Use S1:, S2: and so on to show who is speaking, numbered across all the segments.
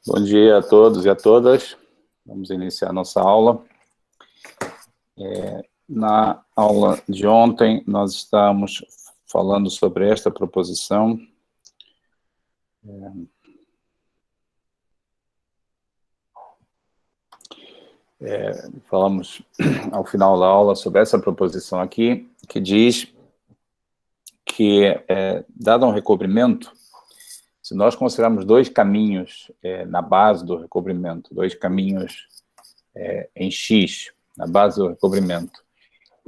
S1: Bom dia a todos e a todas. Vamos iniciar nossa aula. Na aula de ontem, nós estamos falando sobre esta proposição. Falamos ao final da aula sobre essa proposição aqui, que diz que, dado um recobrimento, se nós considerarmos dois caminhos na base do recobrimento, dois caminhos em X, na base do recobrimento,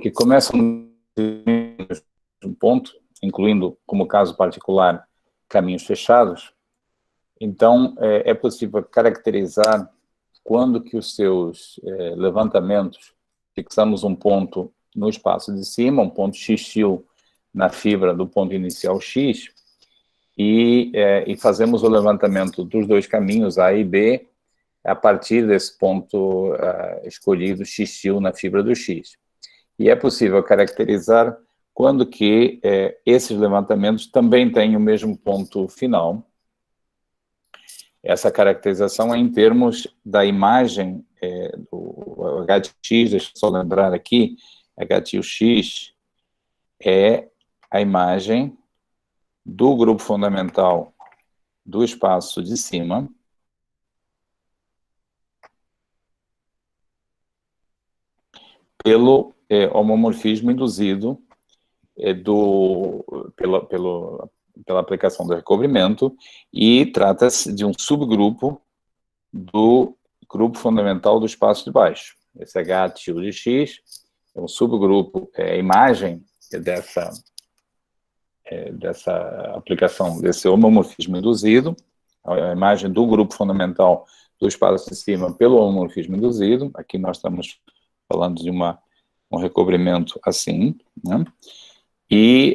S1: que começam um ponto, incluindo, como caso particular, caminhos fechados, então é possível caracterizar quando que os seus levantamentos, fixamos um ponto no espaço de cima, um ponto x' na fibra do ponto inicial x, e fazemos o levantamento dos dois caminhos, A e B, a partir desse ponto escolhido x' na fibra do x. E é possível caracterizar quando que esses levantamentos também têm o mesmo ponto final. Essa caracterização é em termos da imagem do HX, deixa eu só lembrar aqui, HX é a imagem do grupo fundamental do espaço de cima, pelo homomorfismo induzido pela aplicação do recobrimento, e trata-se de um subgrupo do grupo fundamental do espaço de baixo. Esse H tilde de X é um subgrupo, a imagem dessa aplicação, desse homomorfismo induzido, a imagem do grupo fundamental do espaço de cima pelo homomorfismo induzido. Aqui nós estamos falando de um recobrimento assim, né? E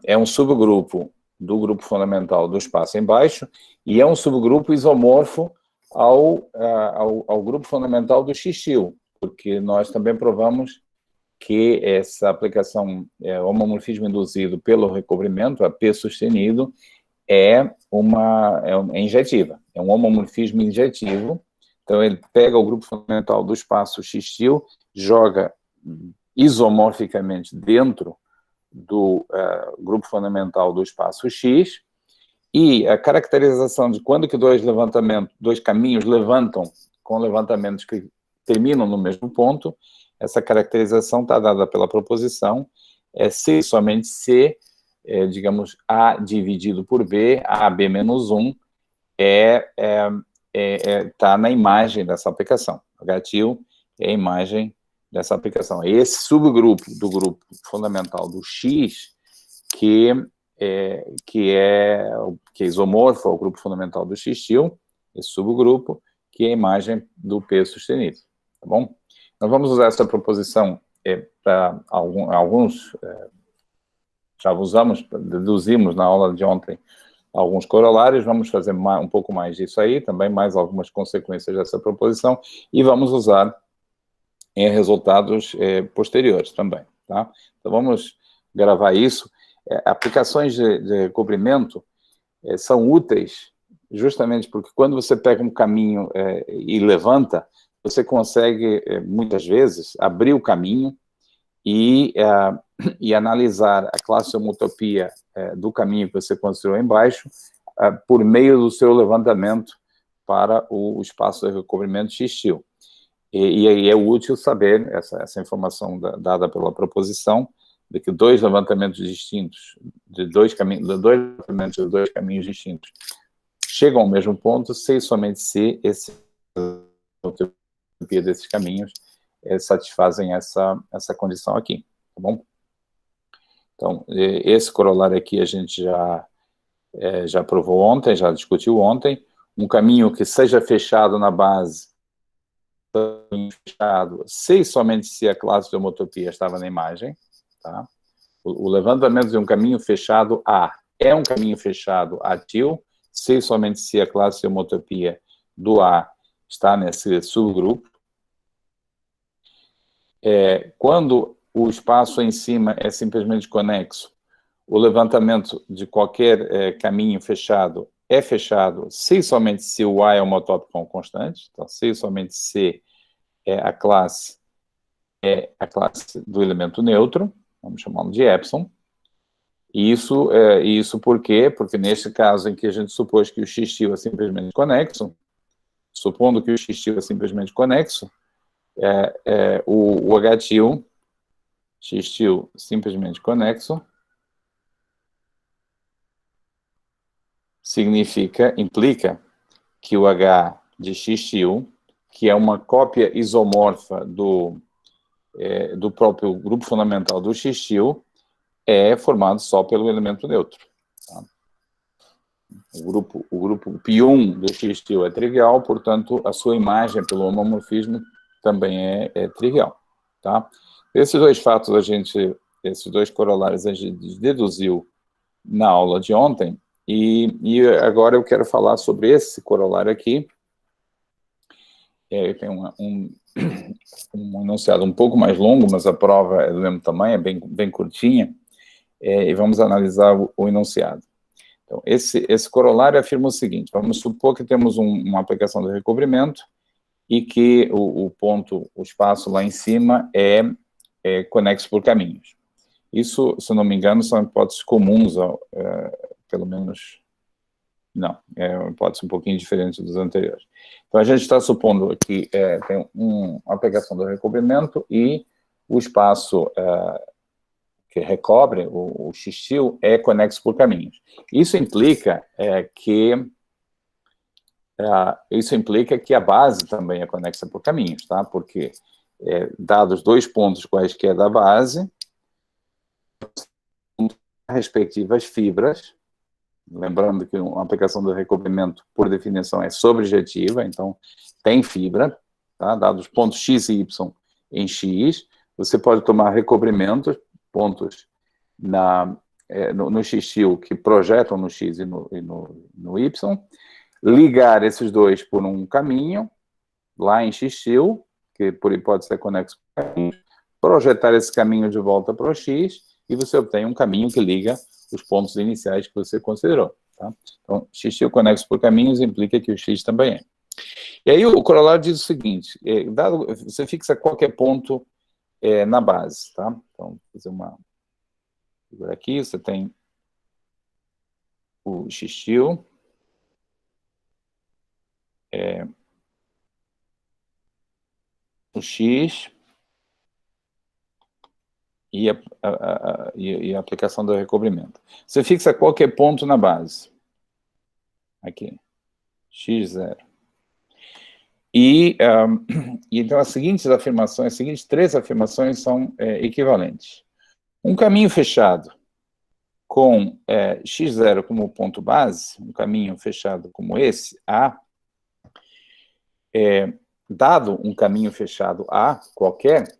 S1: é um subgrupo do grupo fundamental do espaço embaixo, e é um subgrupo isomorfo ao grupo fundamental do x', porque nós também provamos que essa aplicação, homomorfismo induzido pelo recobrimento, a P sustenido, é injetiva, é um homomorfismo injetivo. Então, ele pega o grupo fundamental do espaço x', joga isomorficamente dentro do grupo fundamental do espaço X, e a caracterização de quando que dois caminhos levantam com levantamentos que terminam no mesmo ponto, essa caracterização está dada pela proposição, se somente C, digamos, A dividido por B, AB menos 1, está na imagem dessa aplicação. H' é a imagem dessa aplicação. Esse subgrupo do grupo fundamental do X, que é isomorfo ao grupo fundamental do x', esse subgrupo, que é a imagem do P sustenido, tá bom? Nós vamos usar essa proposição para alguns, já usamos, deduzimos na aula de ontem alguns corolários, vamos fazer um pouco mais disso aí, também mais algumas consequências dessa proposição, e vamos usar em resultados posteriores também, tá? Então, vamos gravar isso. Aplicações de recobrimento são úteis justamente porque quando você pega um caminho e levanta, você consegue, muitas vezes, abrir o caminho e analisar a classe de homotopia do caminho que você construiu embaixo por meio do seu levantamento para o espaço de recobrimento x'. E aí é útil saber essa informação dada pela proposição, de que dois levantamentos distintos, de dois caminhos distintos, chegam ao mesmo ponto, se e somente se a homotopia desses caminhos satisfazem essa condição aqui, tá bom? Então, esse corolário aqui a gente já provou ontem, já discutiu ontem. Um caminho que seja fechado na base, fechado, se e somente se a classe de homotopia estava na imagem, tá? O levantamento de um caminho fechado A é um caminho fechado A-til, se e somente se a classe de homotopia do A está nesse subgrupo. Quando o espaço em cima é simplesmente conexo, o levantamento de qualquer caminho fechado é fechado se e somente se o A é homotópico com constante. Então, se e somente se a classe do elemento neutro, vamos chamá-lo de epsilon. E isso por quê? Porque neste caso em que a gente supôs que o x-til é simplesmente conexo, supondo que o x-til é simplesmente conexo, o h-til, x-til simplesmente conexo, implica que o H de x-til, que é uma cópia isomorfa do próprio grupo fundamental do x-til, é formado só pelo elemento neutro. Tá? O grupo π1 do x-til é trivial, portanto, a sua imagem pelo homomorfismo também é trivial. Tá? Esses dois fatos, esses dois corolários a gente deduziu na aula de ontem, e agora eu quero falar sobre esse corolário aqui. Tem um enunciado um pouco mais longo, mas a prova é do mesmo tamanho, é bem curtinha, e vamos analisar o enunciado. Então, esse corolário afirma o seguinte: vamos supor que temos uma aplicação de recobrimento e que o espaço lá em cima é conexo por caminhos. Isso, se eu não me engano, são hipóteses comuns, pelo menos, não, é uma hipótese um pouquinho diferente dos anteriores. Então, a gente está supondo que tem uma aplicação do recobrimento e o espaço que recobre, o x-til, é conexo por caminhos. Isso implica que a base também é conexa por caminhos, tá? Porque, dados dois pontos quaisquer da base, respectivas fibras, lembrando que uma aplicação do recobrimento, por definição, é sobrejetiva, então tem fibra, tá? Dados pontos x e y em x, você pode tomar recobrimentos, pontos no x-til que projetam no x e no y, ligar esses dois por um caminho, lá em x-til, que por hipótese é conexo por caminhos, projetar esse caminho de volta para o x, e você obtém um caminho que liga os pontos iniciais que você considerou. Tá? Então, x-til conexo por caminhos implica que o x também é. E aí o corolário diz o seguinte: você fixa qualquer ponto na base. Tá? Então, vou fazer uma figura aqui, você tem o x-til, o x e a aplicação do recobrimento. Você fixa qualquer ponto na base. Aqui. x0. E então as seguintes três afirmações são equivalentes. Um caminho fechado com x0 como ponto base, um caminho fechado como esse, A, dado um caminho fechado A, qualquer,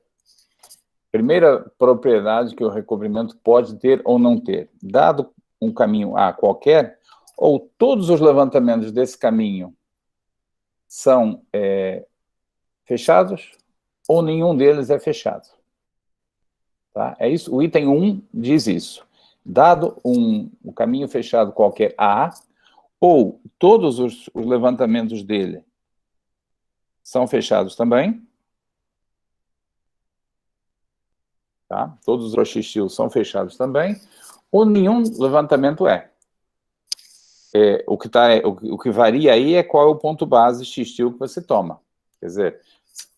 S1: primeira propriedade que o recobrimento pode ter ou não ter, dado um caminho A qualquer, ou todos os levantamentos desse caminho são fechados, ou nenhum deles é fechado. Tá? É isso, o item 1 diz isso. Dado um caminho fechado qualquer A, ou todos os levantamentos dele são fechados também, tá? Todos os x-til são fechados também, ou nenhum levantamento é. O que varia aí é qual é o ponto base x-til que você toma. Quer dizer,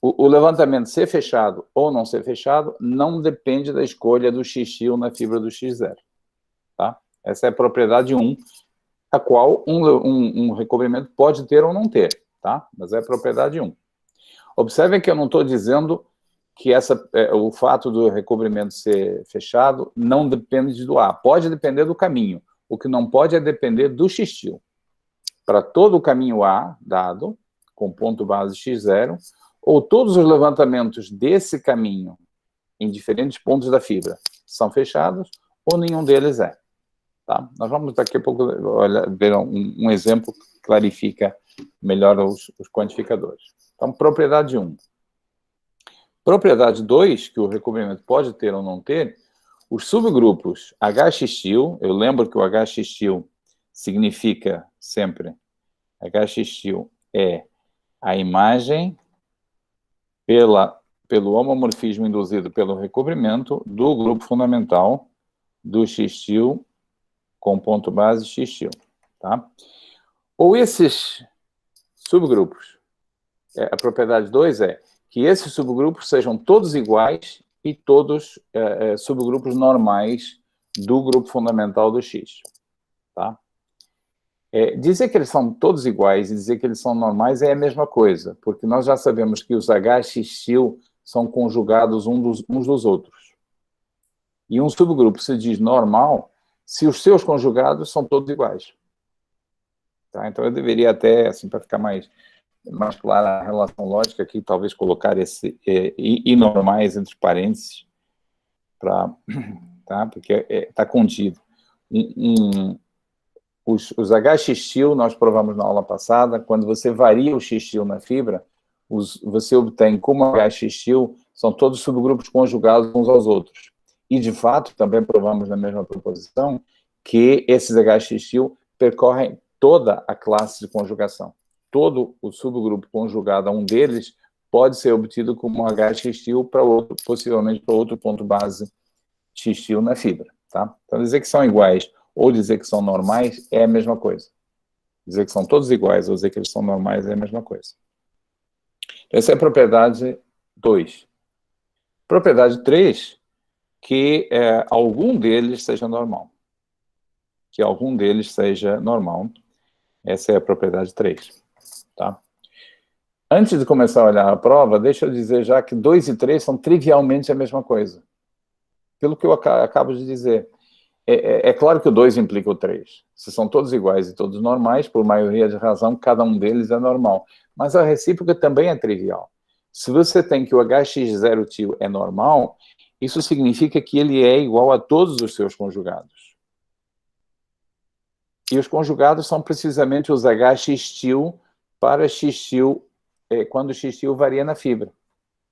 S1: o levantamento ser fechado ou não ser fechado não depende da escolha do x-til na fibra do x0. Tá? Essa é a propriedade 1, a qual um recobrimento pode ter ou não ter. Tá? Mas é a propriedade 1. Observem que eu não estou dizendo que o fato do recobrimento ser fechado não depende do A. Pode depender do caminho. O que não pode é depender do x-til. Para todo o caminho A dado, com ponto base x0, ou todos os levantamentos desse caminho em diferentes pontos da fibra são fechados, ou nenhum deles é. Tá? Nós vamos daqui a pouco ver um exemplo que clarifica melhor os quantificadores. Então, propriedade 1. Propriedade 2, que o recobrimento pode ter ou não ter, os subgrupos HX-til, eu lembro que o HX-til significa sempre, HX-til é a imagem pelo homomorfismo induzido pelo recobrimento do grupo fundamental do X-til com ponto base X-til, tá? Ou esses subgrupos, a propriedade 2 é que esses subgrupos sejam todos iguais e todos subgrupos normais do grupo fundamental do X, tá? Dizer que eles são todos iguais e dizer que eles são normais é a mesma coisa, porque nós já sabemos que os HX-til são conjugados uns dos outros. E um subgrupo se diz normal se os seus conjugados são todos iguais. Tá? Então, eu deveria até, assim, para ficar mais clara a relação lógica aqui, talvez colocar esse e normais entre parênteses, tá? Porque está contido. Os HX-til, nós provamos na aula passada, quando você varia o X-til na fibra, você obtém como HX-til são todos subgrupos conjugados uns aos outros. E, de fato, também provamos na mesma proposição que esses HX-til percorrem toda a classe de conjugação. Todo o subgrupo conjugado a um deles pode ser obtido como um HX-til para outro, possivelmente para outro ponto base X-til na fibra, tá? Então, dizer que são iguais ou dizer que são normais é a mesma coisa. Dizer que são todos iguais ou dizer que eles são normais é a mesma coisa. Essa é a propriedade 2. Propriedade 3, que algum deles seja normal. Que algum deles seja normal. Essa é a propriedade 3. Tá? Antes de começar a olhar a prova, deixa eu dizer já que 2 e 3 são trivialmente a mesma coisa. Pelo que eu acabo de dizer. É claro que o 2 implica o 3. Se são todos iguais e todos normais, por maioria de razão, cada um deles é normal. Mas a recíproca também é trivial. Se você tem que o HX0-til é normal, isso significa que ele é igual a todos os seus conjugados. E os conjugados são precisamente os HX-til para X-til, quando o X-til varia na fibra,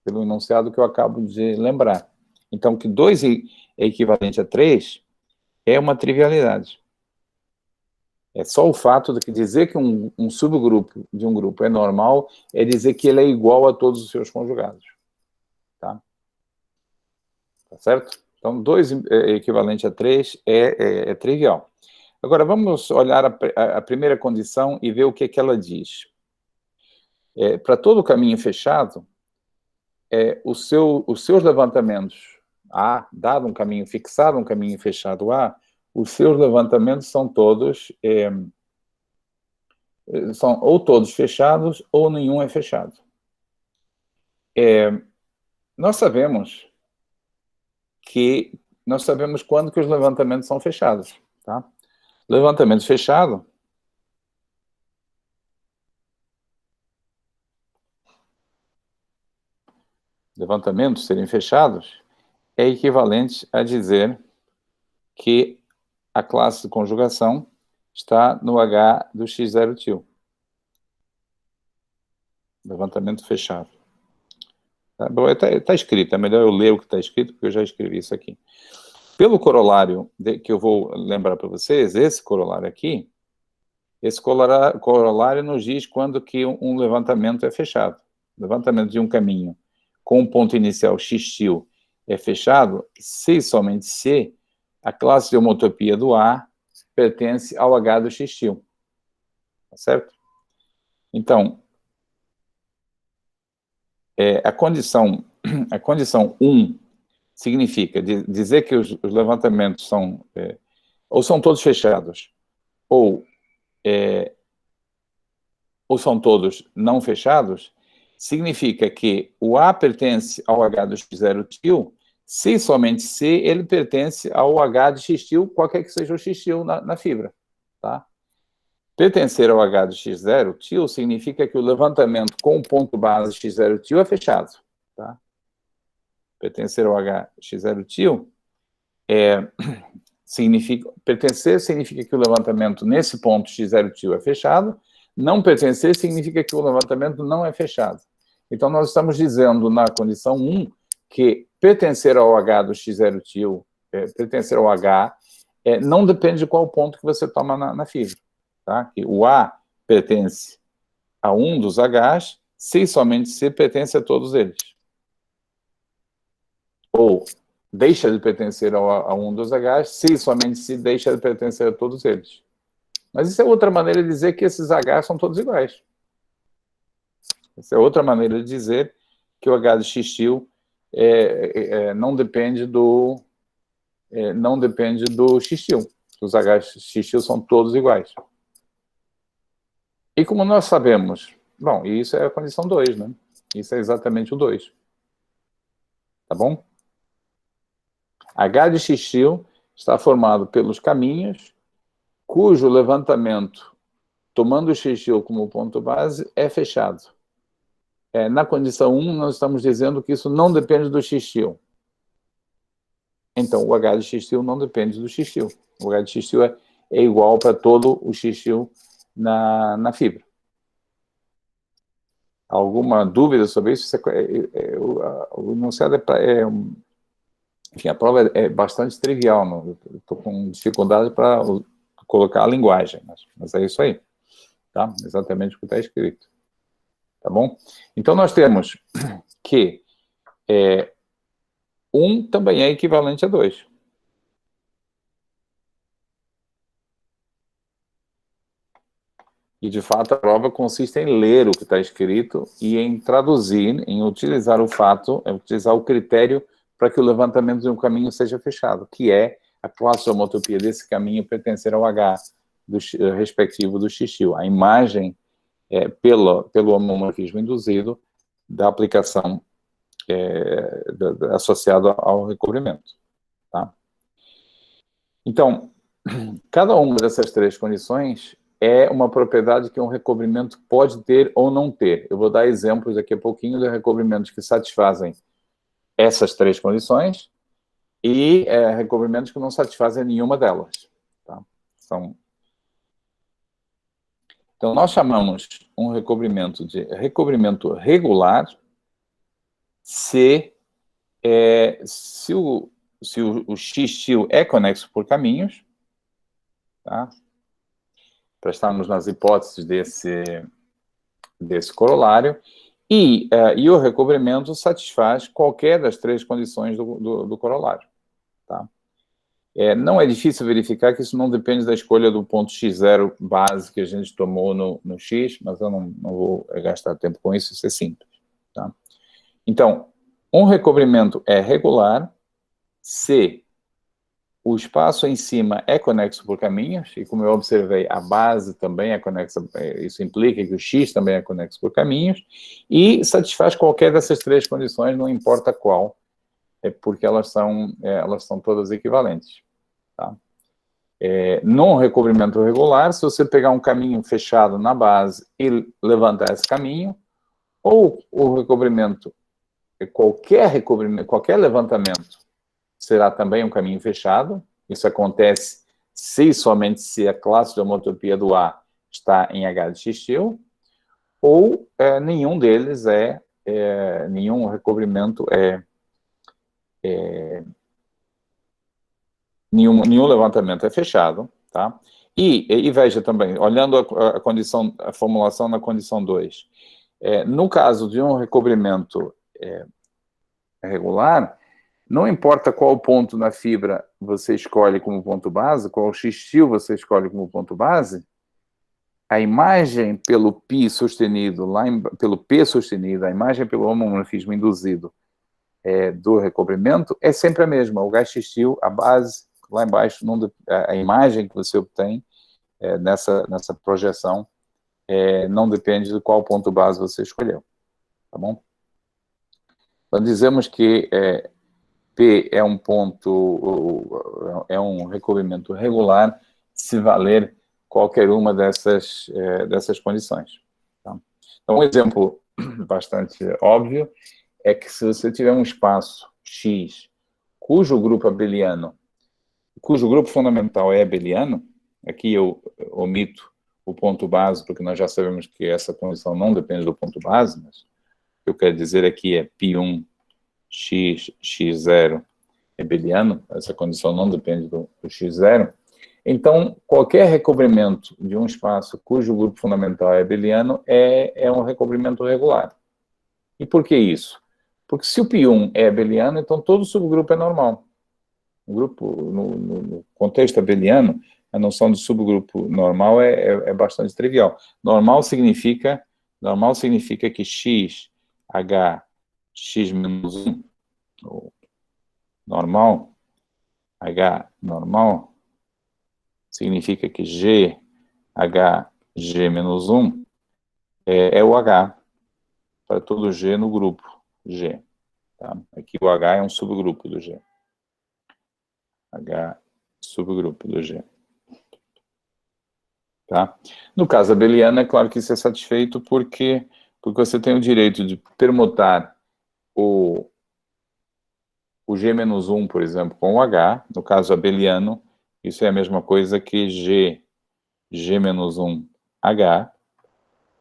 S1: pelo enunciado que eu acabo de lembrar. Então, que 2 é equivalente a 3 é uma trivialidade. É só o fato de que dizer que um subgrupo de um grupo é normal é dizer que ele é igual a todos os seus conjugados. Tá? Tá certo? Então, 2 equivalente a 3 é trivial. Agora, vamos olhar a primeira condição e ver o que ela diz. Para todo caminho fechado, os seus levantamentos A, dado um caminho fixado, um caminho fechado A, os seus levantamentos são todos, são ou todos fechados, ou nenhum é fechado. Nós sabemos quando que os levantamentos são fechados, tá? Levantamento fechado levantamentos serem fechados é equivalente a dizer que a classe de conjugação está no H do X0-til. Levantamento fechado. Está escrito, é melhor eu ler o que está escrito, porque eu já escrevi isso aqui. Pelo corolário que eu vou lembrar para vocês, esse corolário aqui, esse corolário nos diz quando que um levantamento é fechado. Levantamento de um caminho com um ponto inicial X-til é fechado, se e somente se a classe de homotopia do A pertence ao H do X-til. Tá certo? Então, a condição 1 significa dizer que os levantamentos são ou são todos fechados, ou são todos não fechados, significa que o A pertence ao H do X0-til, se e somente se ele pertence ao H de X-til, qualquer que seja o X-til na fibra. Tá? Pertencer ao H do X0-til significa que o levantamento com o ponto base X0-til é fechado. Tá? Pertencer ao H X0-til pertencer significa que o levantamento nesse ponto X0-til é fechado, não pertencer significa que o levantamento não é fechado. Então, nós estamos dizendo na condição 1 que pertencer ao H do X0-til, pertencer ao H, não depende de qual ponto que você toma na fibra. tá? Que o A pertence a um dos Hs, se e somente se pertence a todos eles. Ou deixa de pertencer a um dos Hs, se e somente se deixa de pertencer a todos eles. Mas isso é outra maneira de dizer que esses Hs são todos iguais. Essa é outra maneira de dizer que o H de X-til não depende do X-til. Os Hs X-til são todos iguais. E como nós sabemos, bom, isso é a condição 2, né? Isso é exatamente o 2. Tá bom? H de X-til está formado pelos caminhos cujo levantamento, tomando o X-til como ponto base, é fechado. Na condição 1, nós estamos dizendo que isso não depende do X-til. Então, o H de X-til não depende do X-til. O H de X-til é igual para todo o X-til na fibra. Alguma dúvida sobre isso? O enunciado enfim, a prova é bastante trivial. Estou com dificuldade para colocar a linguagem, mas é isso aí. Tá? Exatamente o que está escrito. Tá bom? Então, nós temos que 1 também é equivalente a 2. E, de fato, a prova consiste em ler o que está escrito e em traduzir, em utilizar utilizar o critério para que o levantamento de um caminho seja fechado, que é a classe de homotopia desse caminho pertencer ao H respectivo do X-til. A imagem pelo homomorfismo induzido da aplicação associada ao recobrimento. Tá? Então, cada uma dessas três condições é uma propriedade que um recobrimento pode ter ou não ter. Eu vou dar exemplos daqui a pouquinho de recobrimentos que satisfazem essas três condições e recobrimentos que não satisfazem nenhuma delas. Tá? Então, nós chamamos um recobrimento de recobrimento regular se o X-til é conexo por caminhos, tá? Para estarmos nas hipóteses desse corolário, e o recobrimento satisfaz qualquer das três condições do corolário. Tá? Não é difícil verificar que isso não depende da escolha do ponto X0 base que a gente tomou no X, mas eu não vou gastar tempo com isso, isso é simples. Tá? Então, um recobrimento é regular se o espaço em cima é conexo por caminhos, e como eu observei, a base também é conexa, isso implica que o X também é conexo por caminhos, e satisfaz qualquer dessas três condições, não importa qual, porque elas são todas equivalentes. Tá? Num recobrimento regular, se você pegar um caminho fechado na base e levantar esse caminho, ou o recobrimento, qualquer levantamento, será também um caminho fechado. Isso acontece se somente se a classe de homotopia do A está em H de X-til, ou nenhum deles nenhum recobrimento nenhum levantamento é fechado, tá? E veja também, olhando a formulação na condição 2, no caso de um recobrimento regular, não importa qual ponto na fibra você escolhe como ponto base, qual X-til você escolhe como ponto base, a imagem pelo π sustenido, pelo P sustenido, a imagem pelo homomorfismo induzido do recobrimento é sempre a mesma. O H-X-til, a base, lá embaixo, a imagem que você obtém nessa projeção não depende de qual ponto base você escolheu. Tá bom? Então, dizemos que P é um recobrimento regular se valer qualquer uma dessas condições. Tá? Então, um exemplo bastante óbvio é que se você tiver um espaço X cujo grupo fundamental é abeliano, aqui eu omito o ponto base, porque nós já sabemos que essa condição não depende do ponto base, mas o que eu quero dizer aqui é π1 x0 abeliano, essa condição não depende do x0. Então, qualquer recobrimento de um espaço cujo grupo fundamental é abeliano é um recobrimento regular. E por que isso? Porque se o π1 é abeliano, então todo subgrupo é normal. No contexto abeliano, a noção de subgrupo normal é bastante trivial. Normal significa que x, h, x menos 1, ou normal, h normal, significa que g, h, g menos 1 é o h para todo g no grupo G. Tá? Aqui o H é um subgrupo do G. H, subgrupo do G. Tá? No caso abeliano, é claro que isso é satisfeito porque você tem o direito de permutar o G-1, por exemplo, com o H. No caso abeliano, isso é a mesma coisa que G-1, H,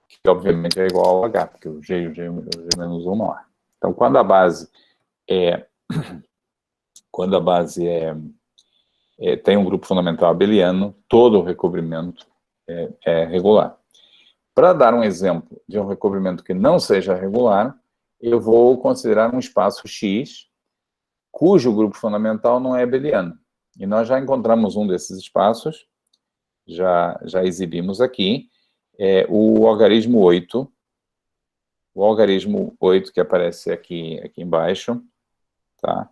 S1: que obviamente é igual ao H, porque o G e o G-1 não há. Então, quando a base tem um grupo fundamental abeliano, todo o recobrimento é regular. Para dar um exemplo de um recobrimento que não seja regular, eu vou considerar um espaço X, cujo grupo fundamental não é abeliano. E nós já encontramos um desses espaços, já exibimos aqui, o algarismo 8. O algarismo 8 que aparece aqui embaixo, tá?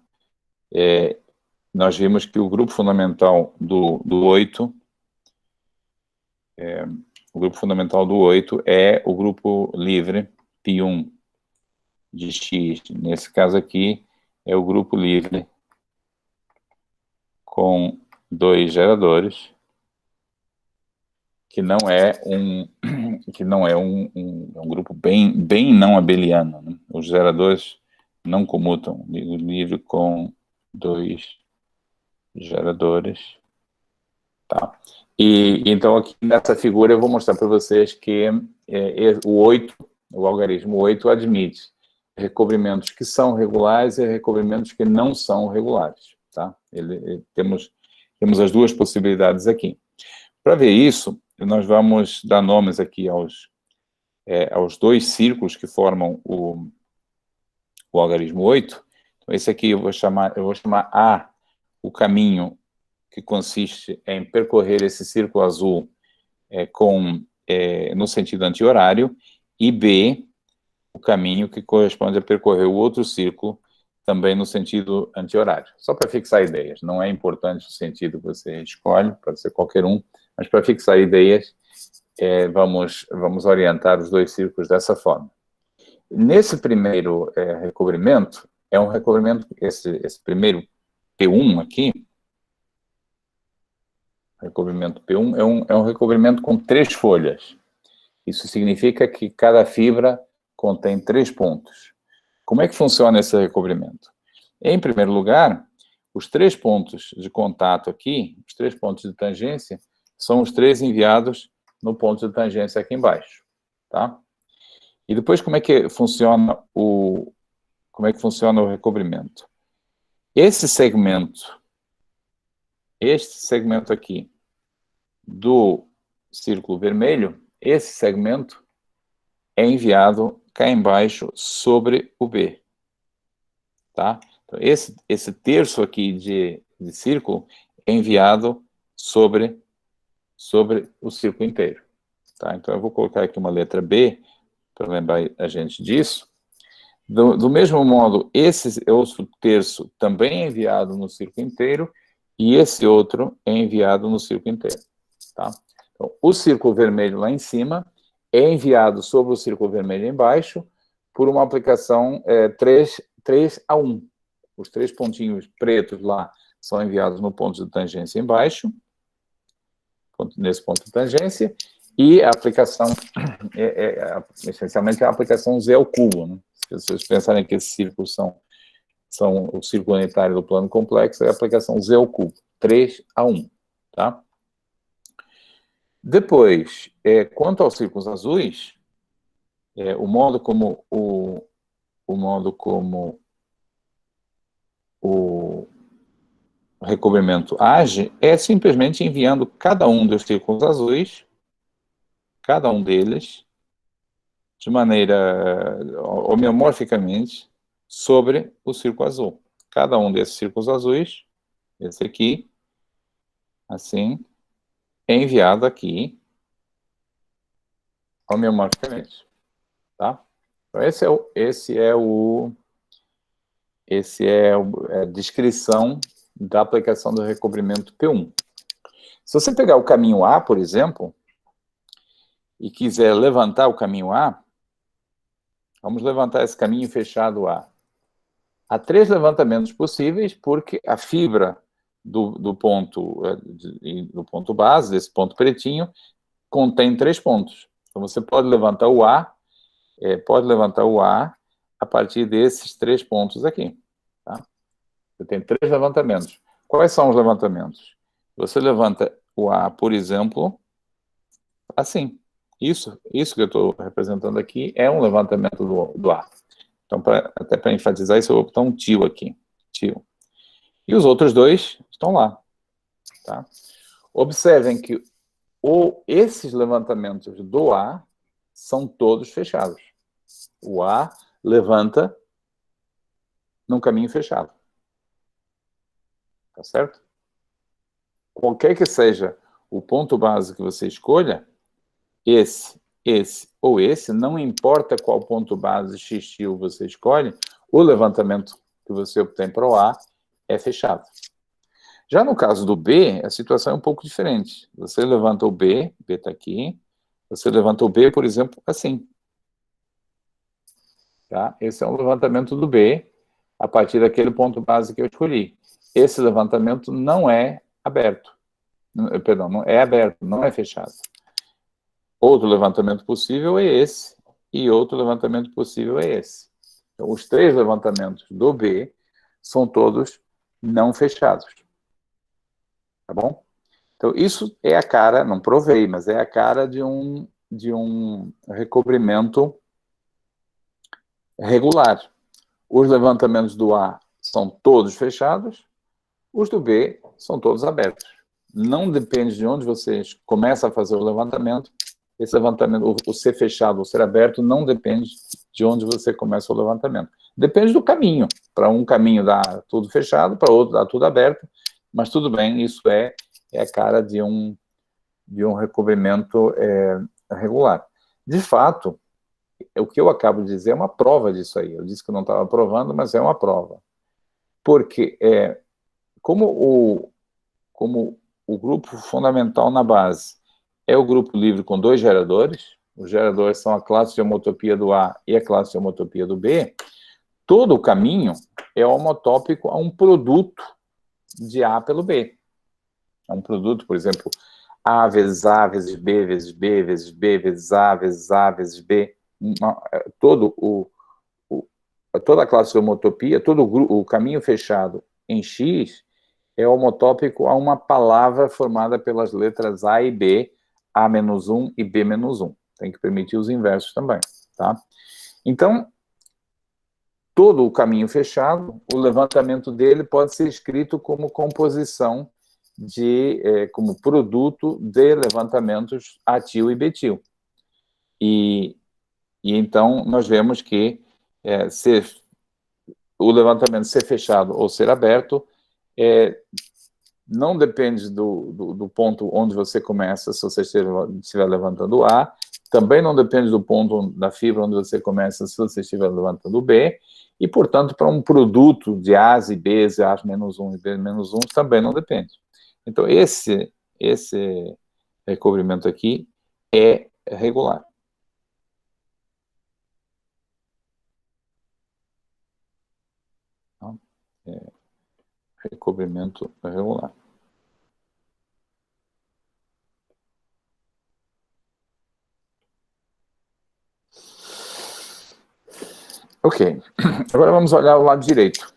S1: Nós vimos que o grupo fundamental do 8, o grupo fundamental do 8 é o grupo livre π1 de x. Nesse caso aqui, é o grupo livre com 2 geradores, que não é um grupo bem não abeliano, né? Os geradores não comutam, livre com 2 geradores. Tá? E então aqui nessa figura eu vou mostrar para vocês que o algarismo 8 admite recobrimentos que são regulares e recobrimentos que não são regulares. Tá? Temos as duas possibilidades aqui. Para ver isso, nós vamos dar nomes aqui aos 2 círculos que formam o algarismo 8. Então, esse aqui eu vou chamar A, o caminho que consiste em percorrer esse círculo azul no sentido anti-horário, e B, o caminho que corresponde a percorrer o outro círculo também no sentido anti-horário. Só para fixar ideias, não é importante o sentido que você escolhe, pode ser qualquer um, mas para fixar ideias, vamos orientar os 2 círculos dessa forma. Nesse primeiro recobrimento, é um recobrimento, esse primeiro P1 aqui, recobrimento P1 é um recobrimento com 3 folhas. Isso significa que cada fibra contém 3 pontos. Como é que funciona esse recobrimento? Em primeiro lugar, os 3 pontos de contato aqui, os 3 pontos de tangência, são os 3 enviados no ponto de tangência aqui embaixo. Tá? E depois, como é que funciona o recobrimento? Este segmento aqui do círculo vermelho, esse segmento é enviado cá embaixo sobre o B. Tá? Então, esse terço aqui de círculo é enviado sobre o círculo inteiro. Tá? Então, eu vou colocar aqui uma letra B, para lembrar a gente disso. Do mesmo modo, esse outro terço também é enviado no círculo inteiro, e esse outro é enviado no círculo inteiro. Tá? Então, o círculo vermelho lá em cima é enviado sobre o círculo vermelho embaixo por uma aplicação 3-1. Os 3 pontinhos pretos lá são enviados no ponto de tangência embaixo, nesse ponto de tangência, e a aplicação, essencialmente, é a aplicação Z ao cubo. Né? Se vocês pensarem que esses círculos são o círculo unitário do plano complexo, é a aplicação Z ao cubo, 3-1. Tá? Depois, quanto aos círculos azuis, o modo como o recobrimento age é simplesmente enviando cada um dos círculos azuis, cada um deles, de maneira homeomorficamente, sobre o círculo azul. Cada um desses círculos azuis, esse aqui, assim, é enviado aqui, homeomorficamente, tá? Então, esse é a descrição da aplicação do recobrimento P1. Se você pegar o caminho A, por exemplo, e quiser levantar o caminho A, vamos levantar esse caminho fechado A. Há 3 levantamentos possíveis, porque a fibra do ponto base, desse ponto pretinho, contém 3 pontos. Então, você pode levantar o A, a partir desses 3 pontos aqui. Tá? Você tem 3 levantamentos. Quais são os levantamentos? Você levanta o A, por exemplo, assim. Isso que eu estou representando aqui é um levantamento do A. Então, até para enfatizar isso, eu vou botar um tio aqui. Tio. E os outros 2 estão lá. Tá? Observem que esses levantamentos do A são todos fechados. O A levanta num caminho fechado. Tá certo? Qualquer que seja o ponto base que você escolha, esse ou esse, não importa qual ponto base x você escolhe, o levantamento que você obtém para o A é fechado. Já no caso do B, a situação é um pouco diferente. Você levanta o B está aqui, você levanta o B, por exemplo, assim. Tá? Esse é um levantamento do B, a partir daquele ponto base que eu escolhi. Esse levantamento não é aberto. Perdão, não é aberto, não é fechado. Outro levantamento possível é esse, e outro levantamento possível é esse. Então, os 3 levantamentos do B são todos não fechados. Tá bom? Então, isso é a cara, não provei, mas é a cara de um recobrimento regular. Os levantamentos do A são todos fechados, os do B são todos abertos. Não depende de onde você começa a fazer o levantamento, esse levantamento, o ser fechado ou ser aberto, não depende de onde você começa o levantamento. Depende do caminho. Para um caminho dá tudo fechado, para outro dá tudo aberto, mas tudo bem, isso é a cara de um recobrimento regular. De fato, o que eu acabo de dizer é uma prova disso aí. Eu disse que eu não estava provando, mas é uma prova. Porque, como o grupo fundamental na base é o grupo livre com 2 geradores, os geradores são a classe de homotopia do A e a classe de homotopia do B, todo o caminho é homotópico a um produto de A pelo B. É um produto, por exemplo, A vezes A vezes B vezes B vezes B vezes A vezes A vezes B. Toda a classe de homotopia, todo o caminho fechado em X é homotópico a uma palavra formada pelas letras A e B, A-1 e B-1. Tem que permitir os inversos também, tá? Então, todo o caminho fechado, o levantamento dele pode ser escrito como composição como produto de levantamentos A-til e B-til. E então, nós vemos que o levantamento ser fechado ou ser aberto não depende do ponto onde você começa, se você estiver levantando A, também não depende do ponto da fibra onde você começa, se você estiver levantando B, e, portanto, para um produto de A's e B's, A-1 e B-1, também não depende. Então, esse recobrimento aqui é regular. Então, recobrimento regular. Ok, agora vamos olhar o lado direito.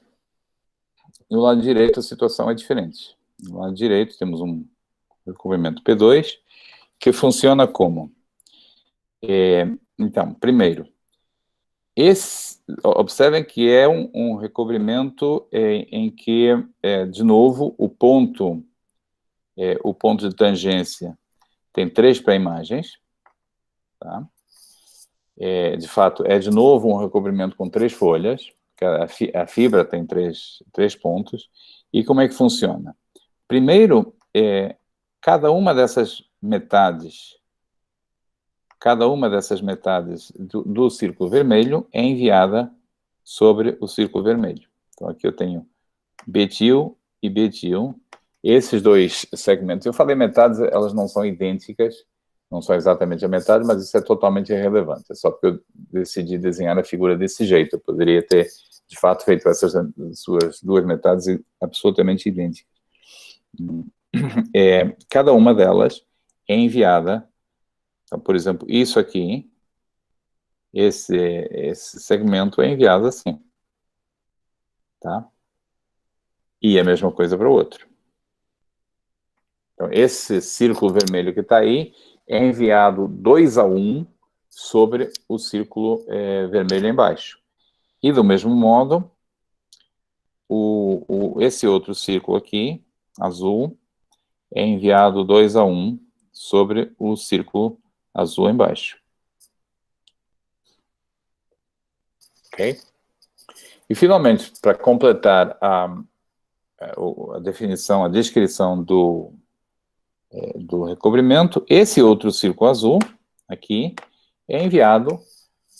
S1: No lado direito a situação é diferente. No lado direito temos um recobrimento P2, que funciona como? Então, primeiro, Observem que é um recobrimento em que, de novo, o ponto de tangência tem 3 pré-imagens, tá? De fato, de novo um recobrimento com 3 folhas, a fibra tem 3 pontos. E como é que funciona? Primeiro, cada uma dessas metades do círculo vermelho é enviada sobre o círculo vermelho. Então, aqui eu tenho betil e betil. Esses 2 segmentos, eu falei metades, elas não são idênticas, não são exatamente a metade, mas isso é totalmente irrelevante. É só porque eu decidi desenhar a figura desse jeito. Eu poderia ter, de fato, feito essas suas 2 metades absolutamente idênticas. Cada uma delas é enviada. Então, por exemplo, isso aqui, esse segmento é enviado assim, tá? E a mesma coisa para o outro. Então, esse círculo vermelho que está aí é enviado 2 a 1 sobre o círculo vermelho embaixo. E, do mesmo modo, esse outro círculo aqui, azul, é enviado 2 a 1 sobre o círculo azul embaixo. Ok? E, finalmente, para completar a definição, a descrição do recobrimento, esse outro círculo azul, aqui, é enviado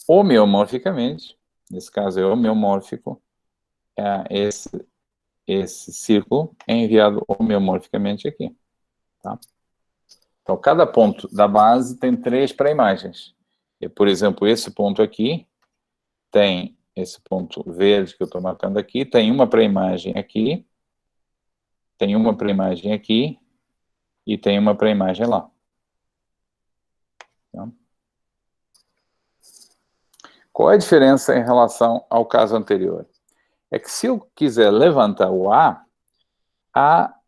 S1: homeomorficamente, nesse caso é homeomórfico, esse círculo é enviado homeomorficamente aqui, tá? Então, cada ponto da base tem 3 pré-imagens. Por exemplo, esse ponto aqui tem esse ponto verde que eu estou marcando aqui, tem uma pré-imagem aqui, tem uma pré-imagem aqui e tem uma pré-imagem lá. Tá? Qual é a diferença em relação ao caso anterior? É que se eu quiser levantar o A, há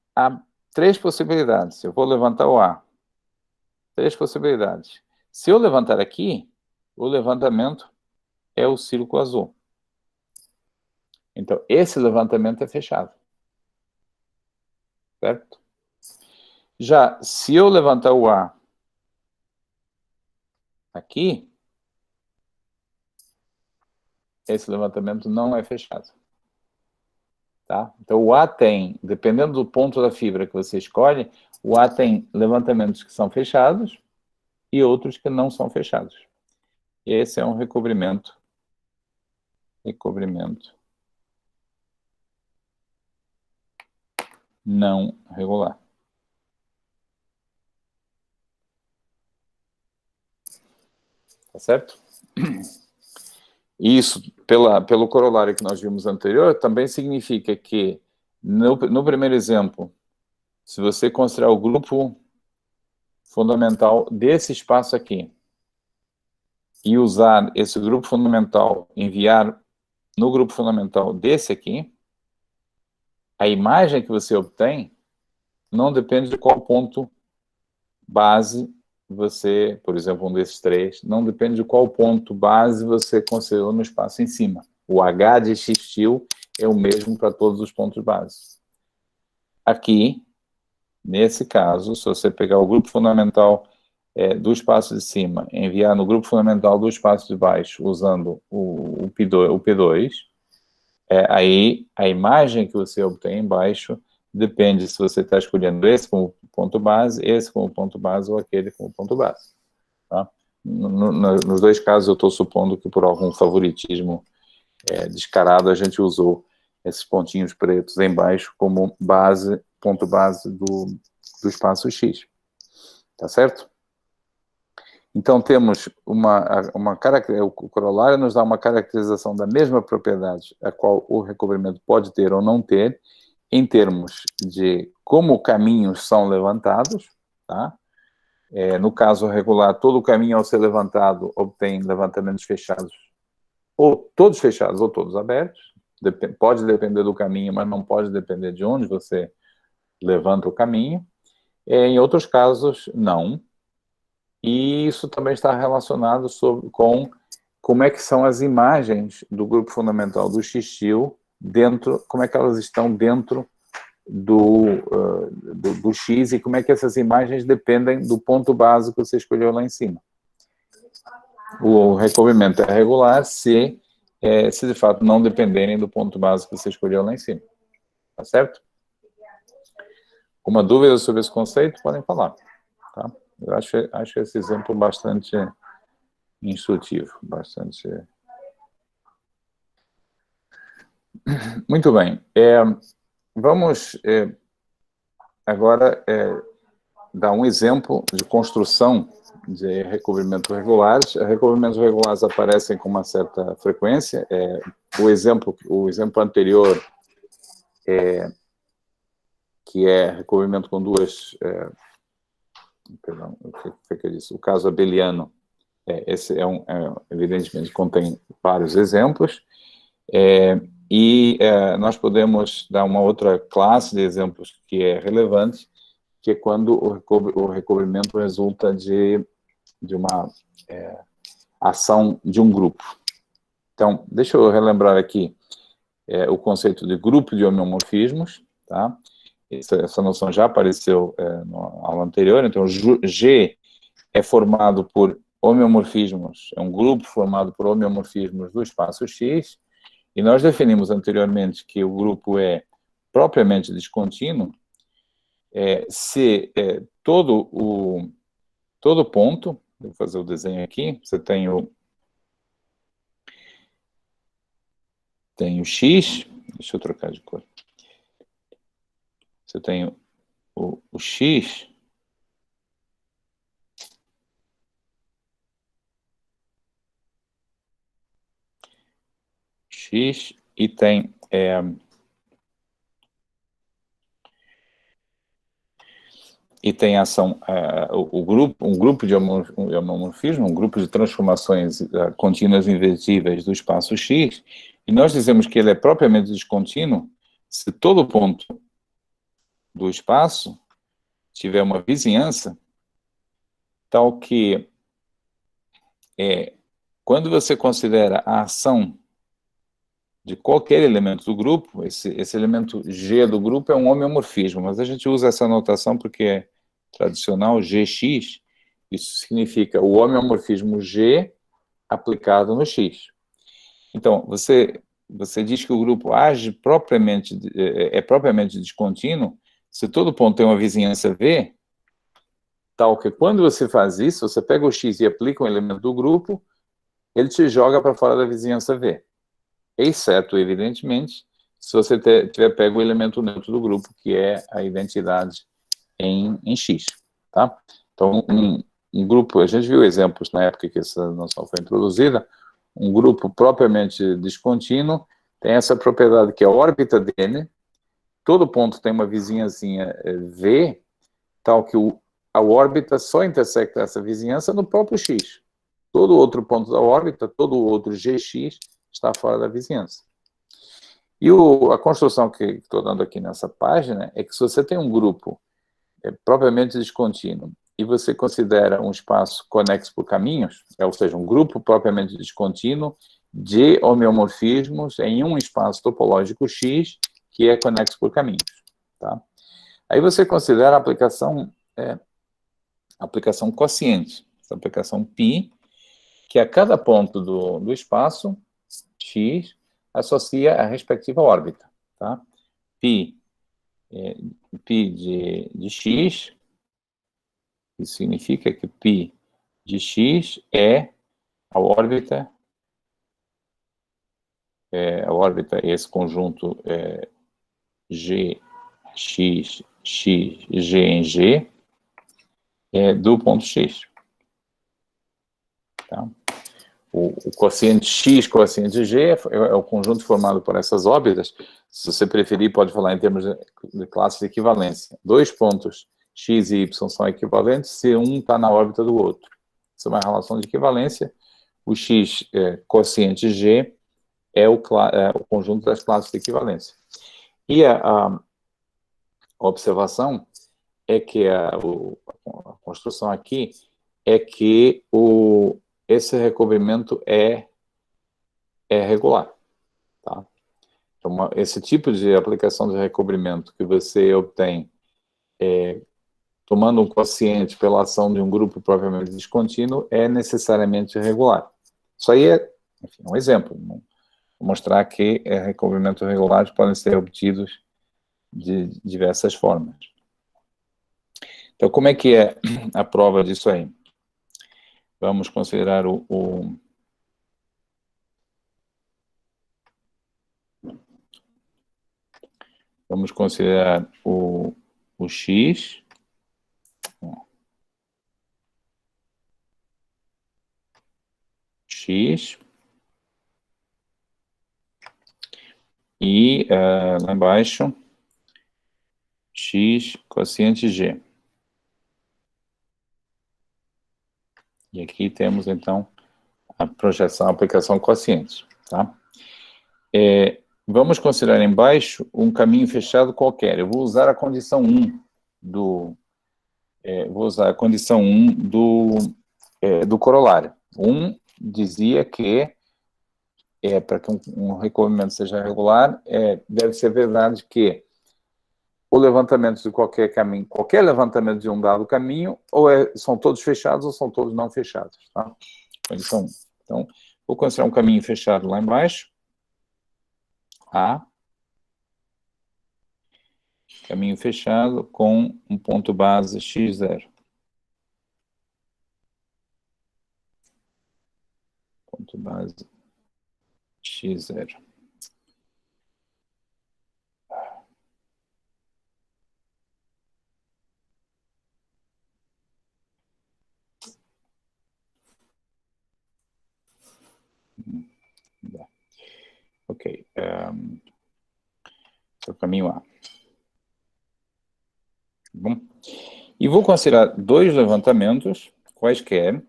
S1: 3 possibilidades. Eu vou levantar o A. 3 possibilidades. Se eu levantar aqui, o levantamento é o círculo azul. Então, esse levantamento é fechado. Certo? Já, se eu levantar o A aqui, esse levantamento não é fechado. Tá? Então, o A tem, dependendo do ponto da fibra que você escolhe, o A tem levantamentos que são fechados e outros que não são fechados. Esse é um recobrimento não regular. Tá certo? Isso, pelo corolário que nós vimos anterior, também significa que, no primeiro exemplo, se você considerar o grupo fundamental desse espaço aqui, e usar esse grupo fundamental, enviar no grupo fundamental desse aqui, a imagem que você obtém não depende de qual ponto base você, por exemplo, um desses 3, não depende de qual ponto base você considerou no espaço em cima. O H de X-til é o mesmo para todos os pontos base. Aqui, nesse caso, se você pegar o grupo fundamental do espaço de cima, enviar no grupo fundamental do espaço de baixo, usando o P2, aí a imagem que você obtém embaixo depende se você está escolhendo esse como ponto base, esse como ponto base ou aquele como ponto base. Tá? Nos 2 casos, eu estou supondo que por algum favoritismo descarado, a gente usou esses pontinhos pretos embaixo como base, ponto base do espaço X. Tá certo? Então, temos o corolário nos dá uma caracterização da mesma propriedade a qual o recobrimento pode ter ou não ter, em termos de como caminhos são levantados, tá? No caso regular, todo o caminho ao ser levantado obtém levantamentos fechados, ou todos fechados ou todos abertos. Pode depender do caminho, mas não pode depender de onde você levanta o caminho. Em outros casos, não. E isso também está relacionado com como é que são as imagens do grupo fundamental do xtil dentro, como é que elas estão dentro do X e como é que essas imagens dependem do ponto básico que você escolheu lá em cima. O recobrimento é regular se de fato não dependerem do ponto básico que você escolheu lá em cima. Tá certo? Alguma dúvida sobre esse conceito? Podem falar. Tá? Eu acho esse exemplo bastante instrutivo, bastante... Muito bem. Vamos agora dar um exemplo de construção de recobrimentos regulares. Recobrimentos regulares aparecem com uma certa frequência. O exemplo anterior, que é recobrimento com duas... perdão, o que eu disse? O caso abeliano, esse evidentemente contém vários exemplos. Nós podemos dar uma outra classe de exemplos que é relevante, que é quando o recobrimento resulta de uma ação de um grupo. Então, deixa eu relembrar aqui o conceito de grupo de homeomorfismos, tá? Essa noção já apareceu na aula anterior. Então, G é formado por homeomorfismos, é um grupo formado por homeomorfismos do espaço X, e nós definimos anteriormente que o grupo é propriamente descontínuo se todo ponto, vou fazer o desenho aqui, você tem o X, deixa eu trocar de cor, você tem o X, e tem ação, um grupo de homomorfismo, um grupo de transformações contínuas invertíveis do espaço X, e nós dizemos que ele é propriamente descontínuo se todo ponto do espaço tiver uma vizinhança tal que quando você considera a ação de qualquer elemento do grupo, esse elemento G do grupo é um homeomorfismo, mas a gente usa essa notação porque é tradicional, Gx, isso significa o homeomorfismo G aplicado no X. Então, você diz que o grupo age propriamente descontínuo se todo ponto tem uma vizinhança V, tal que quando você faz isso, você pega o X e aplica um elemento do grupo, ele te joga para fora da vizinhança V. Exceto, evidentemente, se você tiver pego o elemento neutro do grupo, que é a identidade em X, tá? Então, um grupo, a gente viu exemplos na época que essa noção foi introduzida, um grupo propriamente descontínuo tem essa propriedade que é a órbita dele, todo ponto tem uma vizinhancinha V, tal que a órbita só intersecta essa vizinhança no próprio X. Todo outro ponto da órbita, todo outro Gx, está fora da vizinhança. E a construção que estou dando aqui nessa página é que se você tem um grupo propriamente descontínuo e você considera um espaço conexo por caminhos, ou seja, um grupo propriamente descontínuo de homeomorfismos em um espaço topológico X que é conexo por caminhos. Tá? Aí você considera a aplicação quociente, essa aplicação π, que a cada ponto do espaço X associa a respectiva órbita, tá? Π de X, isso significa que π de X é a órbita, esse conjunto G, X, X, G em G, do ponto X. Tá? O quociente X, quociente G, é o conjunto formado por essas órbitas. Se você preferir, pode falar em termos de classe de equivalência. Dois pontos X e Y são equivalentes se um está na órbita do outro. Isso é uma relação de equivalência. O X quociente G é o conjunto das classes de equivalência. E a observação é que a construção aqui é que esse recobrimento é é regular, tá? Então, esse tipo de aplicação de recobrimento que você obtém tomando um quociente pela ação de um grupo propriamente descontínuo é necessariamente regular. Isso aí é, enfim, um exemplo. Vou mostrar que recobrimentos regulares podem ser obtidos de diversas formas. Então, como é que é a prova disso aí? Vamos considerar vamos considerar o X. X. E lá embaixo, X quociente G. E aqui temos, então, a projeção, a aplicação quocientes, tá? Vamos considerar embaixo um caminho fechado qualquer. Eu vou usar a condição 1 vou usar a condição 1 do corolário. 1 dizia que para que um recobrimento seja regular, deve ser verdade que o levantamento de qualquer caminho, qualquer levantamento de um dado caminho, ou são todos fechados ou são todos não fechados, tá? Condição 1. Então, vou considerar um caminho fechado lá embaixo, A, caminho fechado com um ponto base x0. Ponto base x0. Ok. Esse é o caminho A. Bom. E vou considerar dois levantamentos, quaisquer,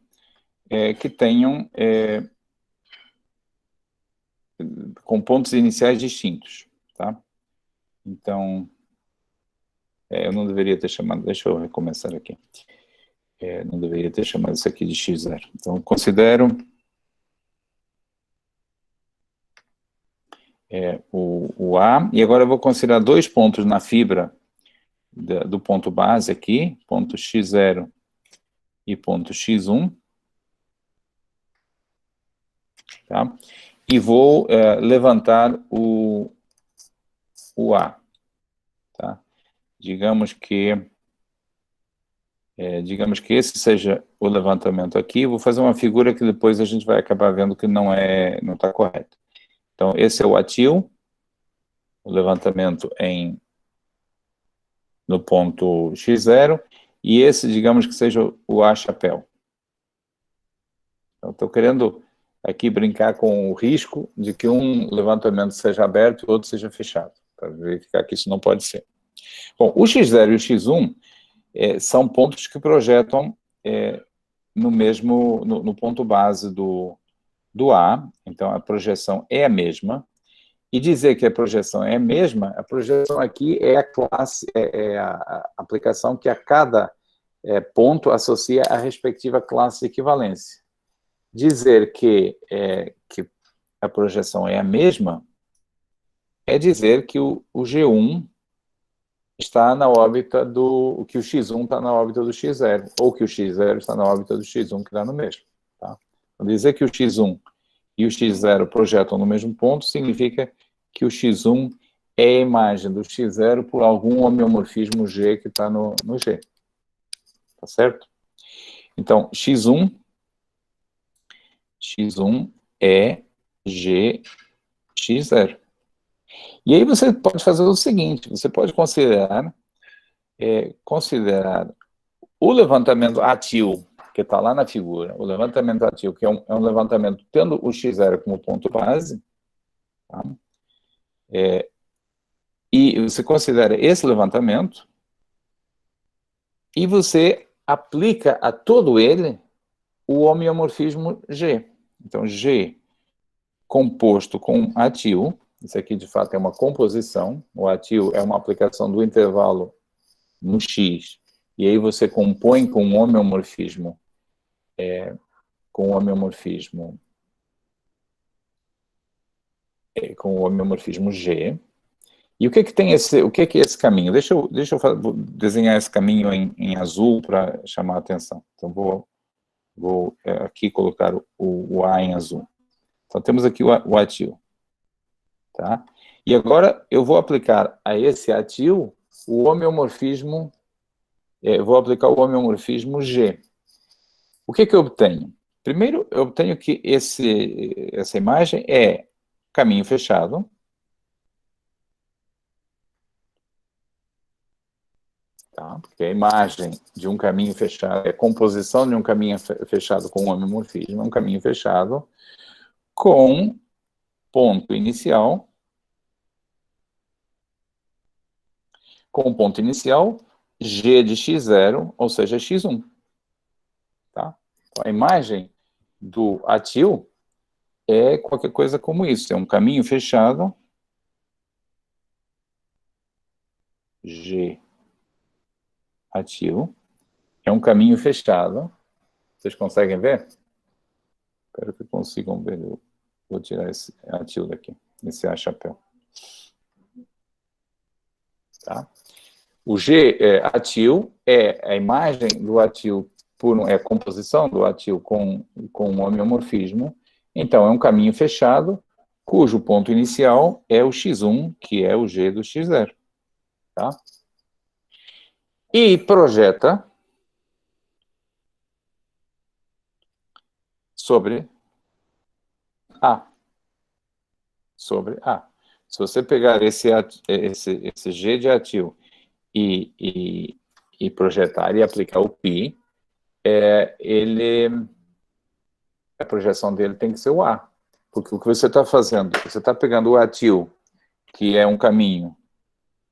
S1: que tenham com pontos iniciais distintos, tá? Então, eu não deveria ter chamado, deixa eu recomeçar aqui. Não deveria ter chamado isso aqui de x0. Então, considero o A, e agora eu vou considerar dois pontos na fibra do ponto base aqui, ponto x0 e ponto x1, tá? E vou levantar o A, tá? Digamos que esse seja o levantamento aqui. Vou fazer uma figura que depois a gente vai acabar vendo que não está correto. Então, esse é o ATIL, o levantamento no ponto x0, e esse, digamos que seja o A chapéu. Então, estou querendo aqui brincar com o risco de que um levantamento seja aberto e o outro seja fechado, para verificar que isso não pode ser. Bom, o x0 e o x1 são pontos que projetam no ponto base do A, então a projeção é a mesma, e dizer que a projeção é a mesma, a projeção aqui é a classe, a aplicação que a cada ponto associa a respectiva classe de equivalência. Dizer que a projeção é a mesma é dizer que o G1 está na órbita que o x1 está na órbita do x0, ou que o x0 está na órbita do x1, que dá no mesmo. Tá? Então, dizer que o x1 e o x0 projetam no mesmo ponto significa que o x1 é a imagem do x0 por algum homeomorfismo G que está no G. Tá certo? Então, x1 é G x0. E aí você pode fazer o seguinte, você pode considerar o levantamento ATIL, que está lá na figura, o levantamento ATIL, que é um levantamento tendo o x0 como ponto base, tá? E você considera esse levantamento e você aplica a todo ele o homeomorfismo G. Então, G composto com ATIL, isso aqui de fato é uma composição, o ATIL é uma aplicação do intervalo no X, e aí você compõe com um homeomorfismo, com o homeomorfismo G. E o que tem o que é esse caminho? Deixa eu vou desenhar esse caminho em azul para chamar a atenção. Então, vou aqui colocar o A em azul. Então, temos aqui o atil. Tá? E agora, eu vou aplicar a esse atil o homeomorfismo, vou aplicar o homeomorfismo G. O que eu obtenho? Primeiro, eu obtenho que essa imagem é caminho fechado. Tá? Porque a imagem de um caminho fechado é a composição de um caminho fechado com homeomorfismo, é um caminho fechado com ponto inicial, G de x0, ou seja, x1. Tá? Então, a imagem do atil é qualquer coisa como isso, é um caminho fechado, G atil, é um caminho fechado. Vocês conseguem ver? Espero que consigam ver. Eu vou tirar esse atil daqui, esse A chapéu. Tá? O G atil é a imagem do atil, é a composição do atil com um homeomorfismo. Então, é um caminho fechado, cujo ponto inicial é o x1, que é o G do x0. Tá? E projeta sobre A. Sobre A. Se você pegar esse G de atil e projetar e aplicar o π, a projeção dele tem que ser o A. Porque o que você está fazendo? Você está pegando o atil, que é um caminho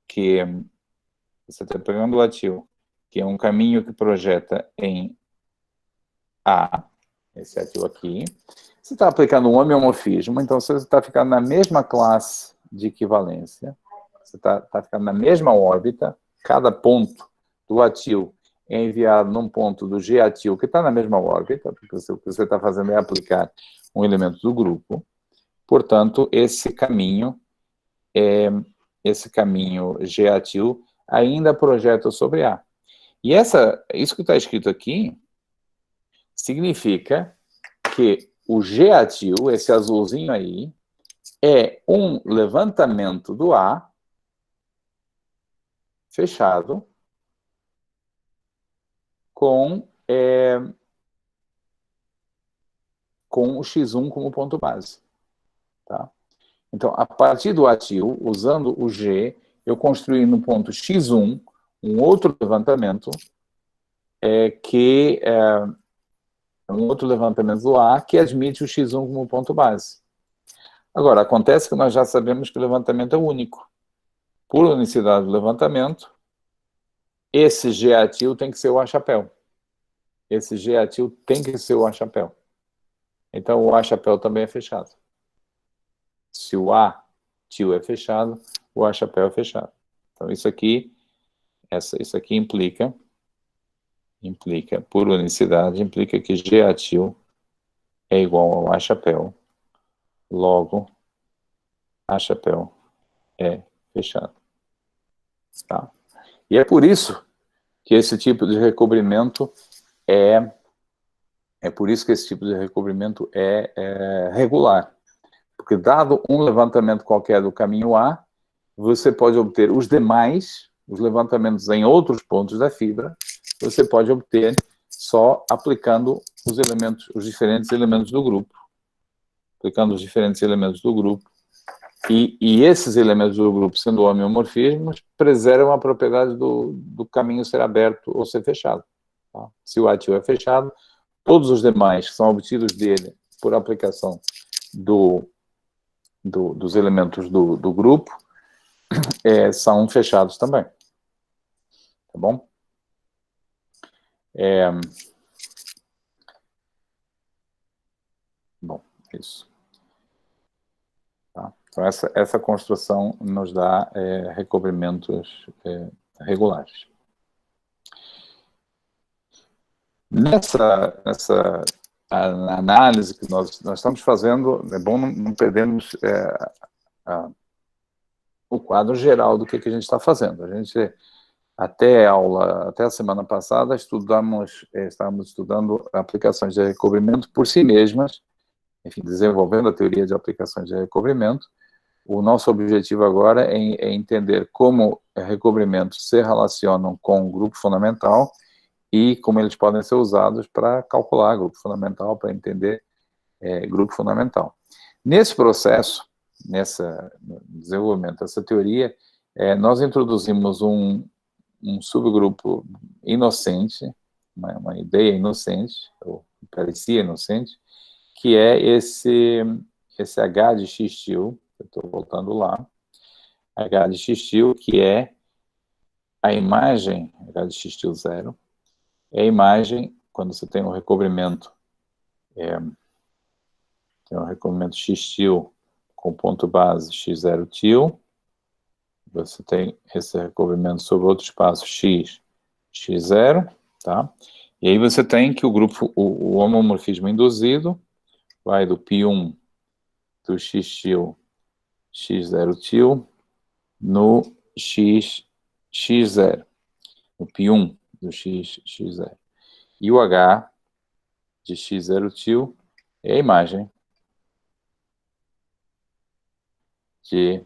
S1: que... Você está pegando o atil, que é um caminho que projeta em A, esse atil aqui. Você está aplicando um homeomorfismo, então você está ficando na mesma classe de equivalência, você está ficando na mesma órbita, cada ponto do atil é enviado num ponto do G atil que está na mesma órbita, porque o que você está fazendo é aplicar um elemento do grupo. Portanto, esse caminho G atil ainda projeta sobre A. E isso que está escrito aqui significa que o G atil, esse azulzinho aí, é um levantamento do A fechado com o x1 como ponto base. Tá? Então, a partir do atil, usando o G, eu construí no ponto x1 um outro levantamento um outro levantamento do A que admite o x1 como ponto base. Agora, acontece que nós já sabemos que o levantamento é único. Por unicidade do levantamento, esse G atil tem que ser o A chapéu. Esse G atil tem que ser o A chapéu. Então, o A chapéu também é fechado. Se o A til é fechado, o A chapéu é fechado. Então, isso aqui implica, por unicidade, implica que G atil é igual ao A chapéu. Logo, A chapéu é fechado. Tá? E é por isso que esse tipo de recobrimento é regular. Porque dado um levantamento qualquer do caminho A, você pode obter os levantamentos em outros pontos da fibra, você pode obter só aplicando os diferentes elementos do grupo. Aplicando os diferentes elementos do grupo. E esses elementos do grupo, sendo homeomorfismos, preservam a propriedade do caminho ser aberto ou ser fechado. Tá? Se o atil é fechado, todos os demais que são obtidos dele por aplicação dos elementos do grupo são fechados também. Tá bom? Bom, isso. Tá? Então, essa construção nos dá recobrimentos regulares. Nessa análise que nós estamos fazendo, é bom não perdermos o quadro geral do que a gente está fazendo. A gente, até a semana passada, estávamos estudando aplicações de recobrimento por si mesmas, enfim, desenvolvendo a teoria de aplicações de recobrimento. O nosso objetivo agora é entender como recobrimentos se relacionam com o grupo fundamental e como eles podem ser usados para calcular grupo fundamental, para entender grupo fundamental. Nesse processo, no desenvolvimento dessa teoria, nós introduzimos um subgrupo inocente, uma ideia inocente, ou parecia inocente, que é esse H de X-til, eu estou voltando lá, H de X-til, que é a imagem, H de X-til 0, é a imagem, quando você tem um recobrimento, X-til com ponto base X0-til, você tem esse recobrimento sobre outro espaço X, X0, tá? E aí você tem que o homomorfismo induzido vai do π1 do X-til, X0-til, no X0, no π1 do X0. E o H de X0-til é a imagem de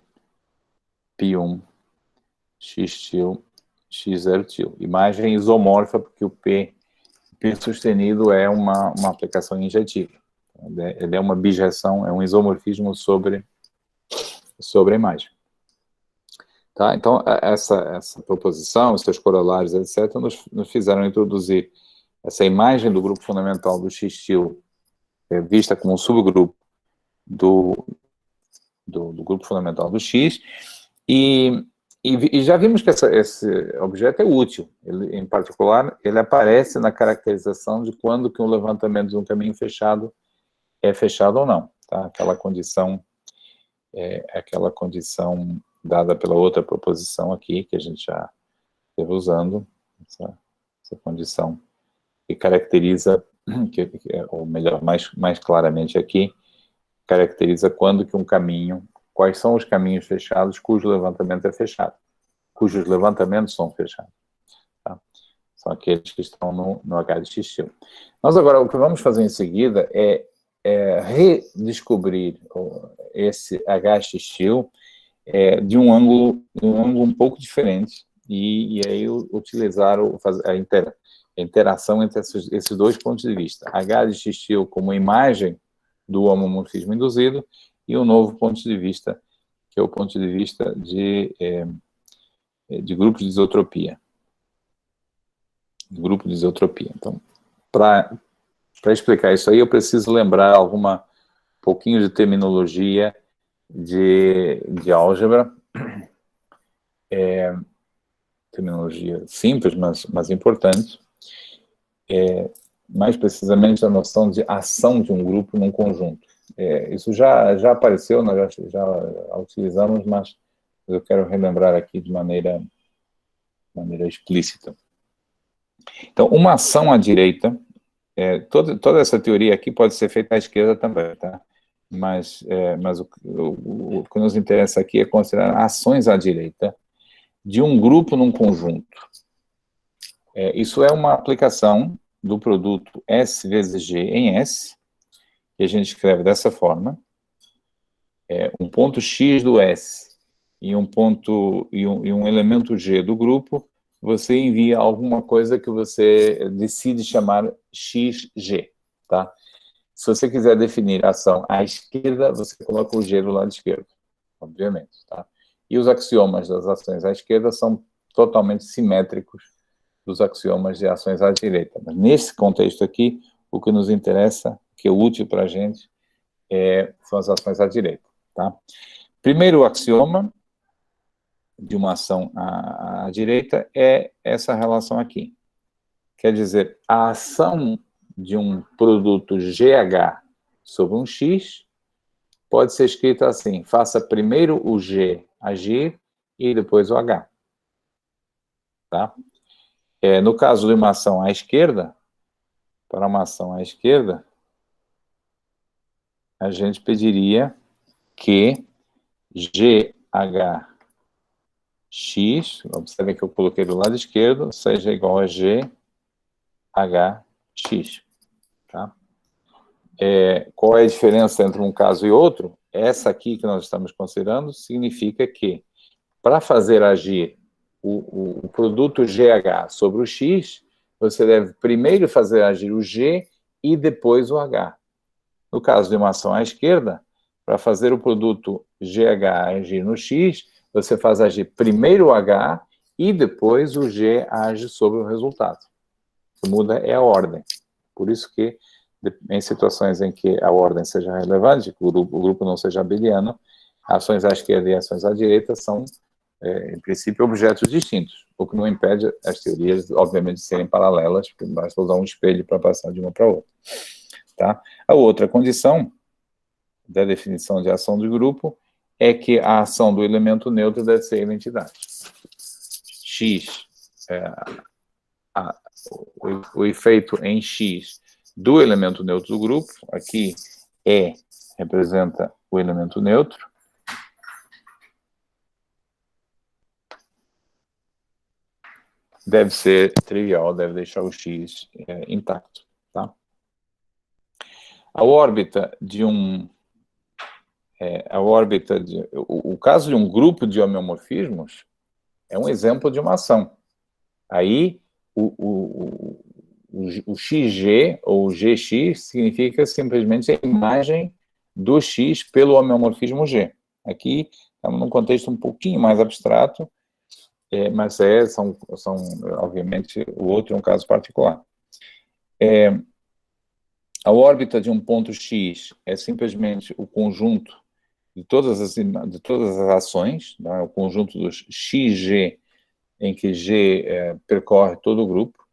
S1: π1, X-til, X0-til. Imagem isomorfa, porque o P sustenido é uma aplicação injetiva. Ele é uma bijeção, é um isomorfismo sobre a imagem. Tá? Então, essa proposição, os seus corolários, etc., nos fizeram introduzir essa imagem do grupo fundamental do X-til, vista como um subgrupo do grupo fundamental do X, e já vimos que esse objeto é útil. Ele, em particular, ele aparece na caracterização de quando que um levantamento de um caminho fechado é fechado ou não. Tá? Aquela condição dada pela outra proposição aqui, que a gente já esteve usando, essa condição que caracteriza, ou melhor, mais claramente aqui, caracteriza quando que um caminho, quais são os caminhos fechados cujo levantamento é fechado, cujos levantamentos são fechados. Tá? São aqueles que estão no H de X-til. Nós agora, o que vamos fazer em seguida é redescobrir esse H-X-til de um ângulo um pouco diferente, e aí utilizar a interação entre esses dois pontos de vista. H de X-til como imagem do homomorfismo induzido, e um novo ponto de vista, que é o ponto de vista de grupo de isotropia. Grupo de isotropia. Então, para explicar isso aí, eu preciso lembrar pouquinho de terminologia de álgebra, terminologia simples, mas importante, mais precisamente a noção de ação de um grupo num conjunto. Isso já apareceu, nós já utilizamos, mas eu quero relembrar aqui de maneira explícita. Então, uma ação à direita, toda essa teoria aqui pode ser feita à esquerda também, tá? Mas o que nos interessa aqui é considerar ações à direita de um grupo num conjunto. Isso é uma aplicação do produto S vezes G em S, que a gente escreve dessa forma, um ponto X do S e um elemento G do grupo, você envia alguma coisa que você decide chamar XG, tá? Se você quiser definir a ação à esquerda, você coloca o G do lado esquerdo, obviamente, tá? E os axiomas das ações à esquerda são totalmente simétricos dos axiomas de ações à direita. Mas nesse contexto aqui, o que nos interessa, que é útil para a gente, são as ações à direita, tá? Primeiro axioma de uma ação à direita é essa relação aqui. Quer dizer, a ação de um produto GH sobre um X pode ser escrita assim: faça primeiro o G agir e depois o H. Tá? No caso de uma ação à esquerda, para uma ação à esquerda, a gente pediria que GHX, observem que eu coloquei do lado esquerdo, seja igual a GHX, tá? Qual é a diferença entre um caso e outro? Essa aqui que nós estamos considerando significa que, para fazer agir o produto GH sobre o X, você deve primeiro fazer agir o G e depois o H. No caso de uma ação à esquerda, para fazer o produto GH agir no X, você faz agir primeiro o H e depois o G age sobre o resultado. O que muda é a ordem. Por isso que, em situações em que a ordem seja relevante, que o grupo não seja abeliano, ações à esquerda e ações à direita são, em princípio, objetos distintos, o que não impede as teorias, obviamente, de serem paralelas, porque basta usar um espelho para passar de uma para outra. Tá? A outra condição da definição de ação de grupo é que a ação do elemento neutro deve ser identidade. X, o efeito em X do elemento neutro do grupo, aqui E representa o elemento neutro, deve ser trivial, deve deixar o X intacto, tá? A órbita de um... o caso de um grupo de homeomorfismos é um exemplo de uma ação. Aí, o XG, ou GX, significa simplesmente a imagem do X pelo homeomorfismo G. Aqui, estamos num contexto um pouquinho mais abstrato, mas são, obviamente, o outro é um caso particular. A órbita de um ponto X é simplesmente o conjunto de todas as ações, né, o conjunto dos XG, em que G percorre todo o grupo.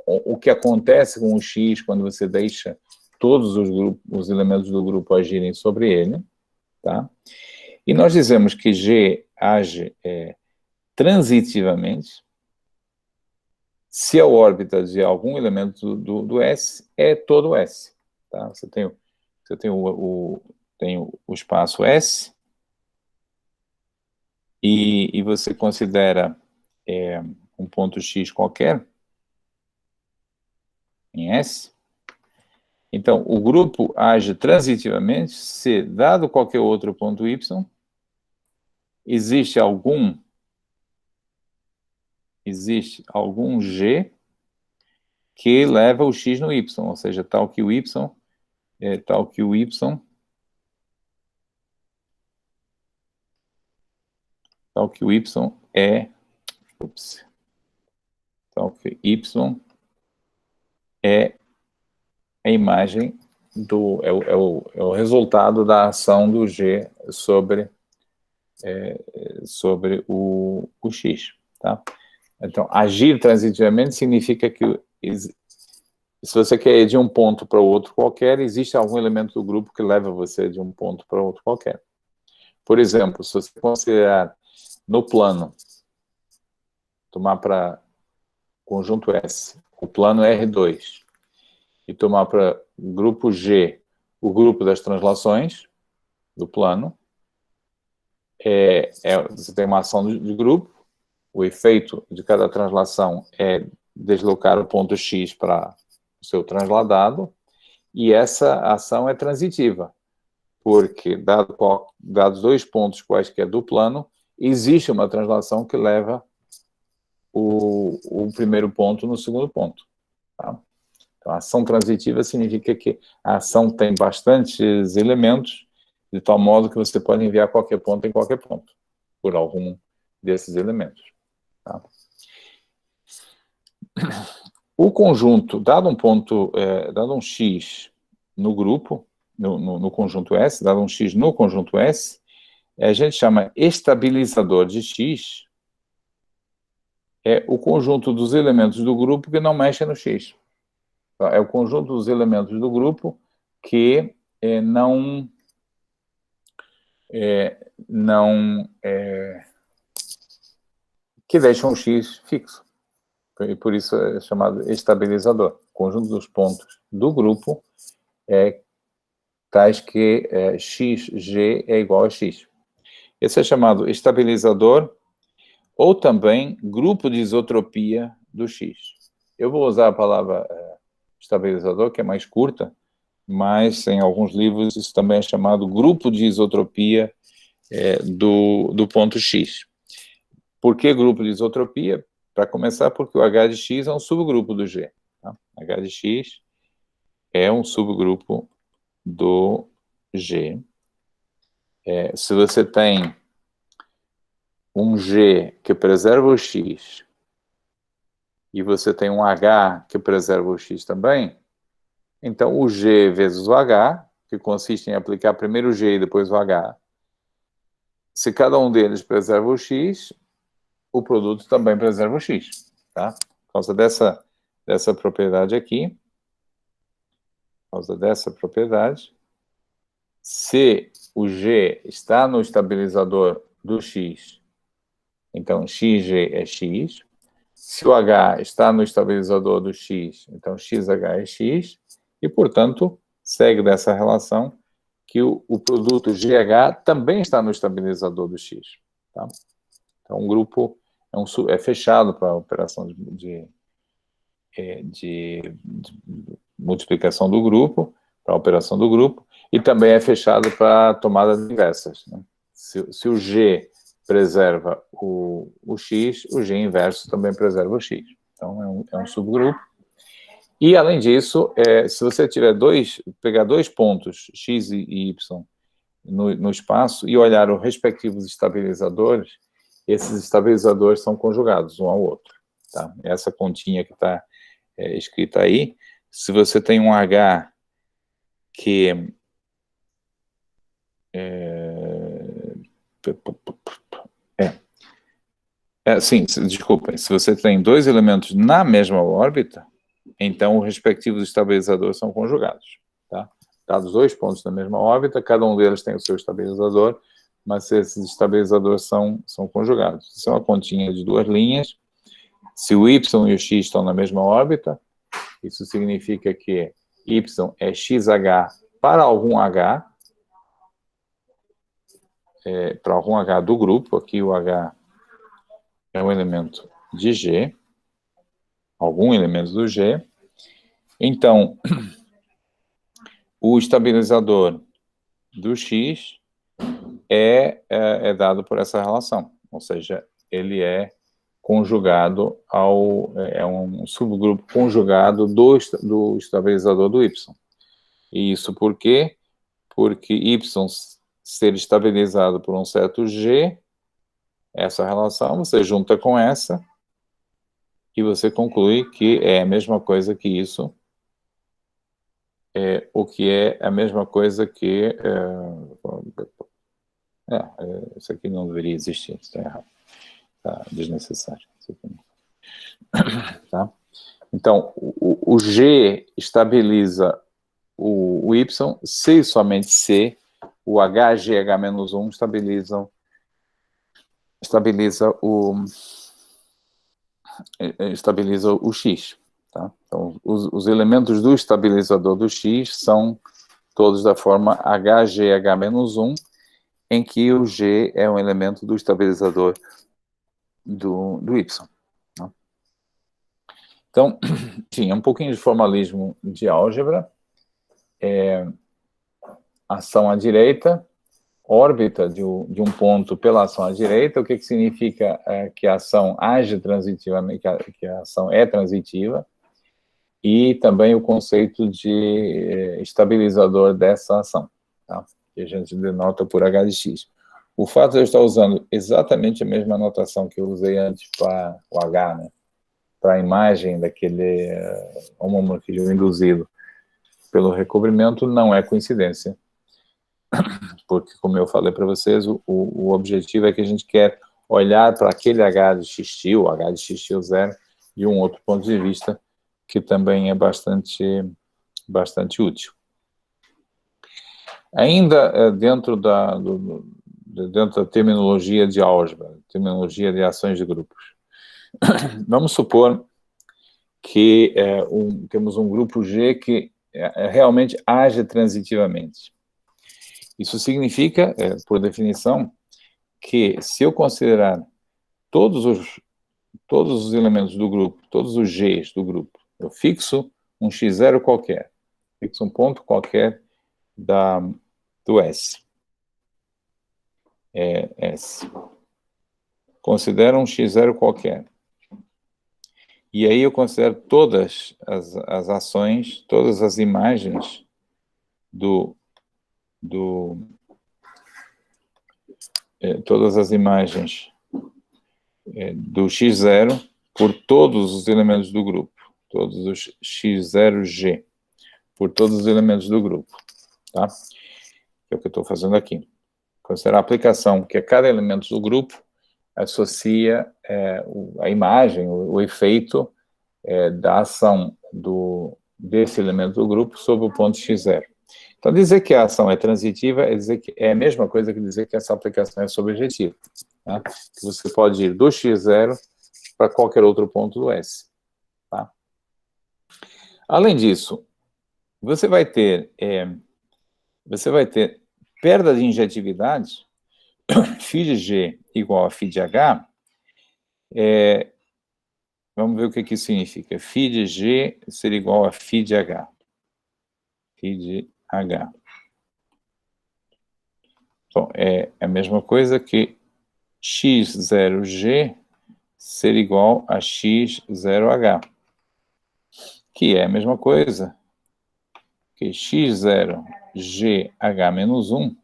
S1: O que acontece com o X quando você deixa todos os elementos do grupo agirem sobre ele, tá? E nós dizemos que G age transitivamente se a órbita de algum elemento do S é todo S, tá? Você tem o espaço S e você considera um ponto X qualquer em S. Então, o grupo age transitivamente se, dado qualquer outro ponto Y, existe algum G que leva o X no Y, ou seja, tal que o Y é tal que Y é a imagem é o resultado da ação do G sobre o X, tá? Então, agir transitivamente significa que se você quer ir de um ponto para o outro qualquer, existe algum elemento do grupo que leva você de um ponto para outro qualquer. Por exemplo, se você considerar no plano, tomar para conjunto S, o plano R2, e tomar para grupo G, o grupo das translações do plano, você tem uma ação de grupo, o efeito de cada translação é deslocar o ponto X para o seu transladado, e essa ação é transitiva, porque, dados dois pontos quaisquer do plano, existe uma translação que leva o primeiro ponto no segundo ponto. Tá? Então, a ação transitiva significa que a ação tem bastantes elementos, de tal modo que você pode enviar qualquer ponto em qualquer ponto, por algum desses elementos. Tá? O conjunto, dado um X no grupo, no conjunto S, dado um X no conjunto S, a gente chama estabilizador de X, o conjunto dos elementos do grupo que não mexem no X. É o conjunto dos elementos do grupo que que deixam o X fixo. E por isso é chamado estabilizador. O conjunto dos pontos do grupo tais que XG é igual a X. Esse é chamado estabilizador ou também grupo de isotropia do X. Eu vou usar a palavra estabilizador, que é mais curta, mas em alguns livros isso também é chamado grupo de isotropia do ponto X. Por que grupo de isotropia? Para começar, porque o H de X é um subgrupo do G. Tá? H de X é um subgrupo do G. Se você tem um G que preserva o X e você tem um H que preserva o X também, então o G vezes o H, que consiste em aplicar primeiro o G e depois o H, se cada um deles preserva o X, o produto também preserva o X, tá? Por causa dessa propriedade aqui, se o G está no estabilizador do X, então XG é X. Se o H está no estabilizador do X, então XH é X. E, portanto, segue dessa relação que o produto GH também está no estabilizador do X. Tá? Então, um grupo é fechado para a operação de multiplicação do grupo, para a operação do grupo, e também é fechado para tomadas inversas. Né? Se o G preserva o X, o G inverso também preserva o X. Então, é um subgrupo. E, além disso, se você pegar dois pontos, X e Y, no espaço, e olhar os respectivos estabilizadores, esses estabilizadores são conjugados um ao outro. Tá? Essa continha que está escrita aí, se você tem um H que sim, desculpem, se você tem dois elementos na mesma órbita, então os respectivos estabilizadores são conjugados, tá? Dados dois pontos na mesma órbita, cada um deles tem o seu estabilizador, mas esses estabilizadores são conjugados. Isso é uma continha de duas linhas. Se o Y e o X estão na mesma órbita, isso significa que Y é XH para algum H, para algum H do grupo, aqui o H é um elemento de G, algum elemento do G. Então, o estabilizador do X é dado por essa relação, ou seja, ele é conjugado é um subgrupo conjugado do estabilizador do Y. E isso por quê? Porque Y ser estabilizado por um certo G, essa relação, você junta com essa, e você conclui que é a mesma coisa que isso, o que é a mesma coisa que... isso aqui não deveria existir, está errado. Está desnecessário. Tá? Então, o G estabiliza o Y, se somente se, o HGH-1 estabiliza o X. Tá? Então, os elementos do estabilizador do X são todos da forma HGH-1, em que o G é um elemento do estabilizador do Y. Tá? Então, enfim, é um pouquinho de formalismo de álgebra. Ação à direita, órbita de um ponto pela ação à direita, o que significa que a ação age transitivamente, que a ação é transitiva, e também o conceito de estabilizador dessa ação, tá? Que a gente denota por H de X. O fato de eu estar usando exatamente a mesma notação que eu usei antes para o H, né, para a imagem daquele homomorfismo induzido pelo recobrimento, não é coincidência. Porque, como eu falei para vocês, o objetivo é que a gente quer olhar para aquele H de XTIL, H de XTIL zero, de um outro ponto de vista, que também é bastante útil. Ainda dentro da terminologia de álgebra, terminologia de ações de grupos, vamos supor que temos um grupo G que realmente age transitivamente. Isso significa, por definição, que, se eu considerar todos os elementos do grupo, todos os Gs do grupo, eu fixo um x0 qualquer, fixo um ponto qualquer do S. S. Considero um x0 qualquer. E aí eu considero todas as ações, todas as imagens todas as imagens do x0 por todos os elementos do grupo, todos os x0g, por todos os elementos do grupo, tá? Que é o que eu estou fazendo aqui. Considerar a aplicação que a cada elemento do grupo associa a imagem, o efeito da ação desse elemento do grupo sobre o ponto x0. Então, dizer que a ação é transitiva é dizer que é a mesma coisa que dizer que essa aplicação é subjetiva. Tá? Você pode ir do x0 para qualquer outro ponto do S. Tá? Além disso, você vai ter perda de injetividade, φ de G igual a φ de H. Vamos ver o que isso significa. φ de G ser igual a φ de H. φ de H. Então, é a mesma coisa que x0g ser igual a x0h, que é a mesma coisa que x0gh menos 1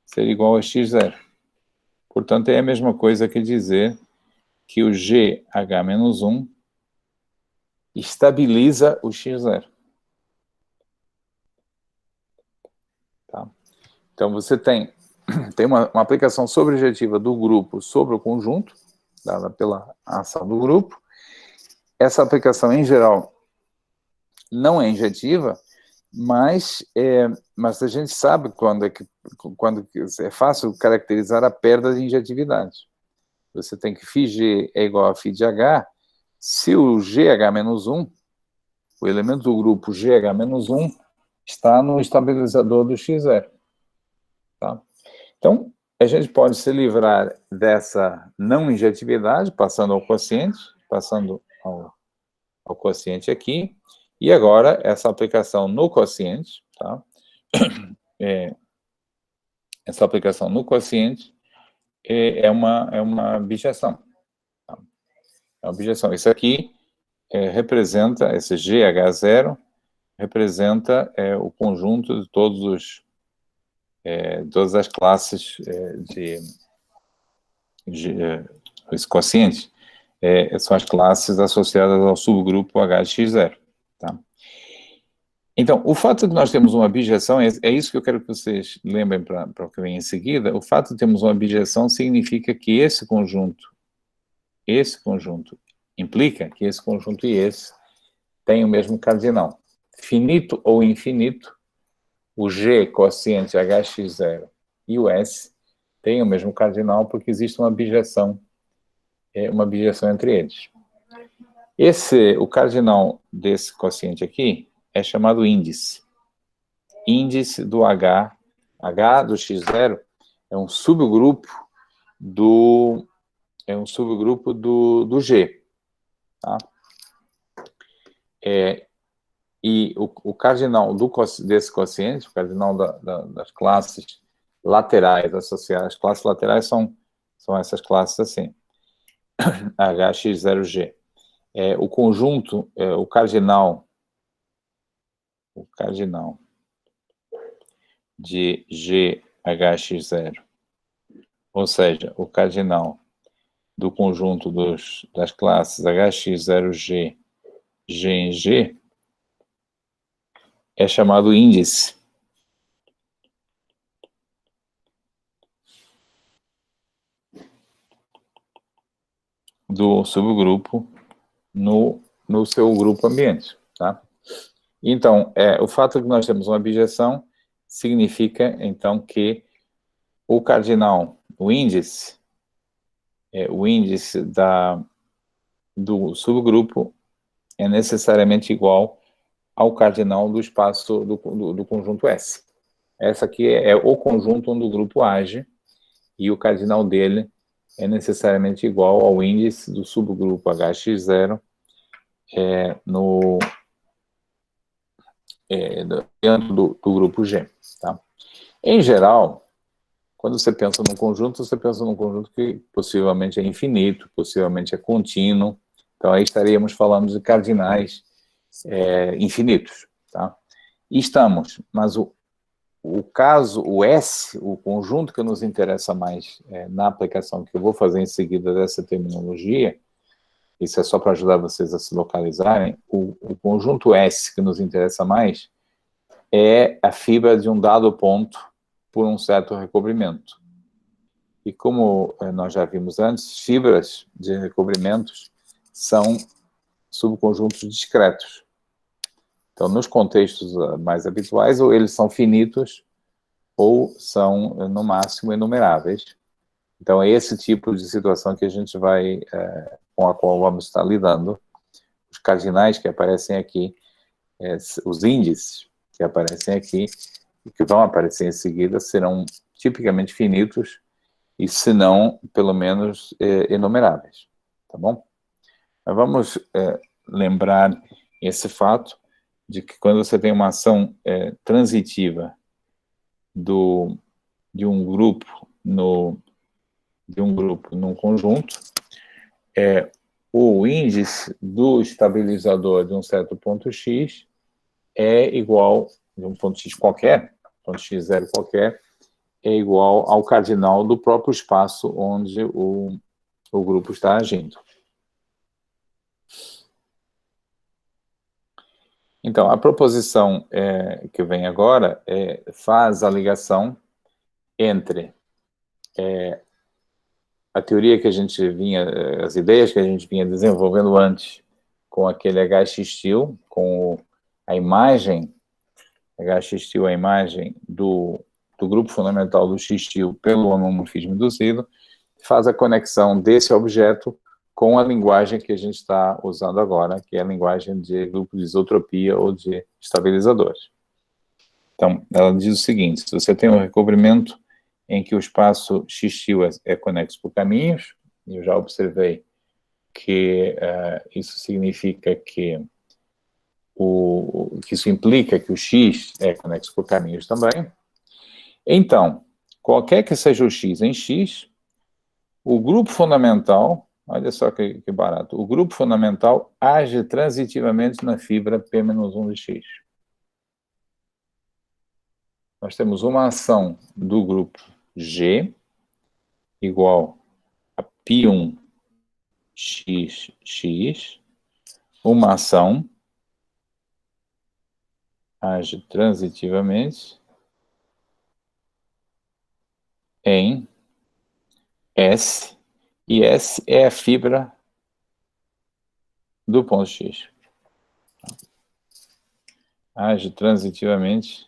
S1: ser igual a x0. Portanto, é a mesma coisa que dizer que o gh menos 1 estabiliza o x0. Tá? Então, você tem uma aplicação sobrejetiva do grupo sobre o conjunto, dada pela ação do grupo. Essa aplicação, em geral, não é injetiva, mas a gente sabe quando é fácil caracterizar a perda de injetividade. Você tem que φg é igual a φ de H, se o gh-1, o elemento do grupo gh-1, está no estabilizador do x0. Tá? Então, a gente pode se livrar dessa não injetividade, passando ao quociente aqui, e agora essa aplicação no quociente, tá? Essa aplicação no quociente é uma objeção. Tá? É uma objeção. Isso aqui representa, esse GH0, representa o conjunto de todas as classes esse quociente são as classes associadas ao subgrupo H de x0. Tá? Então, o fato de nós termos uma objeção, é isso que eu quero que vocês lembrem para o que vem em seguida. O fato de termos uma objeção significa que esse conjunto implica que esse conjunto e esse têm o mesmo cardinal. Finito ou infinito, o G quociente HX0 e o S têm o mesmo cardinal porque existe uma objeção entre eles. O cardinal desse quociente aqui é chamado índice. Índice do H. H do x0 é um subgrupo do G. Tá? E o cardinal desse quociente, o cardinal das classes laterais associadas, as classes laterais são essas classes assim, HX0G. O conjunto, o cardinal de GHX0, ou seja, o cardinal do conjunto das classes HX0G, G em G, é chamado índice. Do subgrupo no seu grupo ambiente, tá? Então, o fato de nós termos uma objeção significa, então, que o cardinal, o índice do subgrupo é necessariamente igual ao cardinal do espaço do conjunto S. Essa aqui é o conjunto onde o grupo age, e o cardinal dele é necessariamente igual ao índice do subgrupo HX0 dentro do grupo G. Tá? Em geral, quando você pensa num conjunto, você pensa num conjunto que possivelmente é infinito, possivelmente é contínuo. Então, aí estaríamos falando de cardinais infinitos. Tá? E estamos, mas o caso, o S, o conjunto que nos interessa mais na aplicação que eu vou fazer em seguida dessa terminologia, isso é só para ajudar vocês a se localizarem, o conjunto S que nos interessa mais é a fibra de um dado ponto por um certo recobrimento. E como nós já vimos antes, fibras de recobrimentos são subconjuntos discretos. Então, nos contextos mais habituais, ou eles são finitos, ou são, no máximo, enumeráveis. Então, é esse tipo de situação que a gente vai, com a qual vamos estar lidando. Os cardinais que aparecem aqui, os índices que aparecem aqui, e que vão aparecer em seguida, serão tipicamente finitos, e se não, pelo menos, enumeráveis. Tá bom? Mas vamos lembrar esse fato de que quando você tem uma ação transitiva de um grupo num conjunto, o índice do estabilizador de um certo ponto x é igual, de um ponto x qualquer, ponto x0 qualquer, é igual ao cardinal do próprio espaço onde o grupo está agindo. Então, a proposição que vem agora faz a ligação entre a teoria que a gente vinha, as ideias que a gente vinha desenvolvendo antes, com aquele HX-Steel, com a imagem, HX-Steel, a imagem do grupo fundamental do X-Steel pelo homomorfismo induzido, faz a conexão desse objeto com a linguagem que a gente está usando agora, que é a linguagem de grupo de isotropia ou de estabilizadores. Então, ela diz o seguinte: se você tem um recobrimento em que o espaço X-Steel é conexo por caminhos, eu já observei que isso significa que isso implica que o X é conexo por caminhos também. Então, qualquer que seja o X em X, o grupo fundamental, olha só que barato, o grupo fundamental age transitivamente na fibra P-1 de X. Nós temos uma ação do grupo G igual a π1 XX, uma ação age transitivamente em S, e S é a fibra do ponto X. Age transitivamente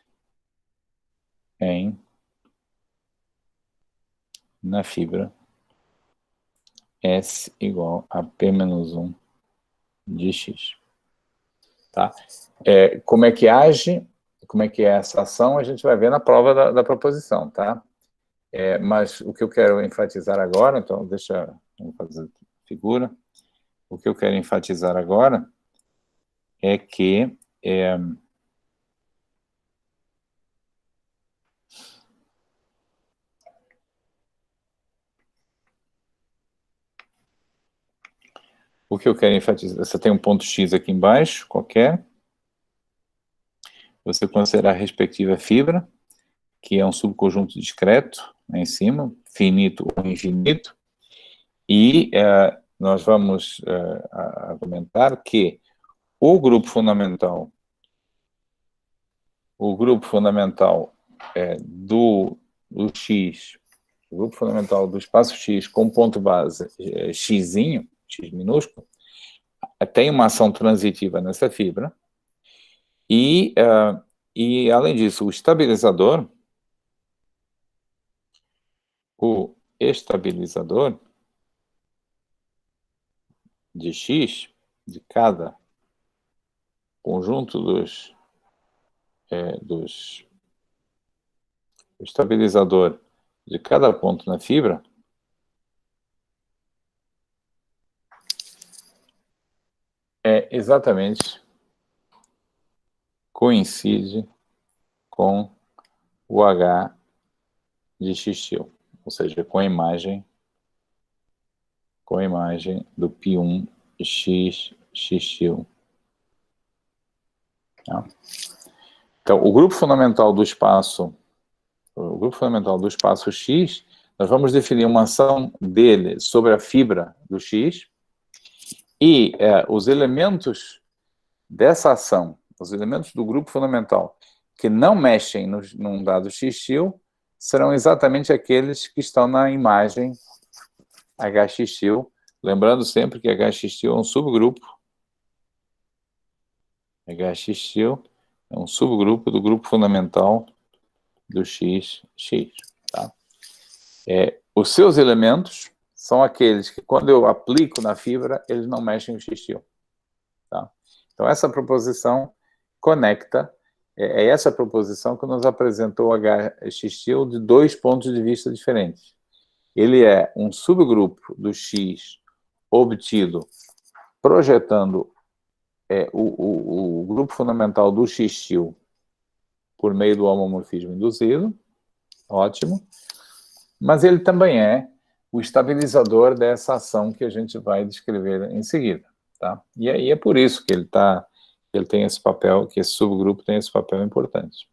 S1: na fibra S igual a P-1 de X. Tá? Como é que age, como é que é essa ação, a gente vai ver na prova da proposição, tá? Mas o que eu quero enfatizar agora, então vamos fazer figura. O que eu quero enfatizar agora é que o que eu quero enfatizar, você tem um ponto X aqui embaixo, qualquer, você considerar a respectiva fibra, que é um subconjunto discreto, lá em cima, finito ou infinito, e nós vamos argumentar que o grupo fundamental do X, o grupo fundamental do espaço X com ponto base xzinho, X minúsculo, tem uma ação transitiva nessa fibra, e além disso, o estabilizador de X, de cada conjunto o estabilizador de cada ponto na fibra exatamente coincide com o H de X-til, ou seja, com a imagem do π1 X-til. Tá? Então, o grupo fundamental do espaço X, nós vamos definir uma ação dele sobre a fibra do X, e os elementos dessa ação, os elementos do grupo fundamental que não mexem num dado X-til, serão exatamente aqueles que estão na imagem HX-til, lembrando sempre que HX-til é um subgrupo. HX-til é um subgrupo do grupo fundamental do X. Tá? Os seus elementos são aqueles que, quando eu aplico na fibra, eles não mexem no X-til. Tá? Então, essa proposição conecta, é essa proposição que nos apresentou o HX-til de dois pontos de vista diferentes. Ele é um subgrupo do X obtido projetando o grupo fundamental do X-til por meio do homomorfismo induzido, ótimo, mas ele também é o estabilizador dessa ação que a gente vai descrever em seguida, tá? E aí é por isso que ele tem esse papel, que esse subgrupo tem esse papel importante.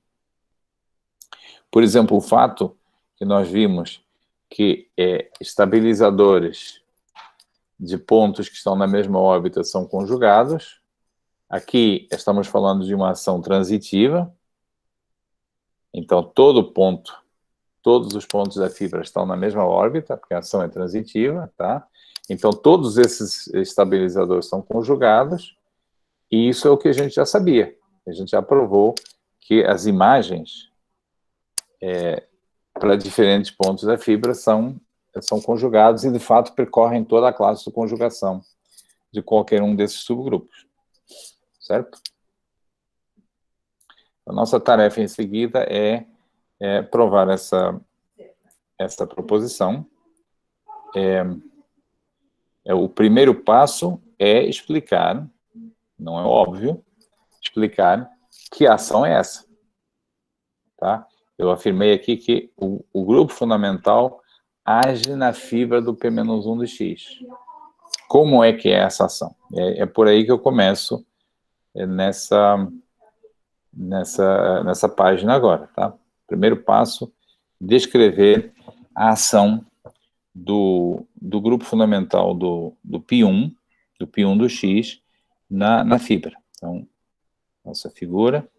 S1: Por exemplo, o fato que nós vimos que estabilizadores de pontos que estão na mesma órbita são conjugados. Aqui estamos falando de uma ação transitiva. Então, todos os pontos da fibra estão na mesma órbita, porque a ação é transitiva, tá? Então, todos esses estabilizadores são conjugados, e isso é o que a gente já sabia. A gente já provou que as imagens para diferentes pontos da fibra são conjugados e, de fato, percorrem toda a classe de conjugação de qualquer um desses subgrupos. Certo? A nossa tarefa em seguida é provar essa proposição. O primeiro passo é explicar, não é óbvio, explicar que ação é essa. Tá? Eu afirmei aqui que o grupo fundamental age na fibra do P-1 de X. Como é que é essa ação? É por aí que eu começo nessa página agora, tá? Primeiro passo, descrever a ação do grupo fundamental do π1 do X na fibra. Então, nossa figura,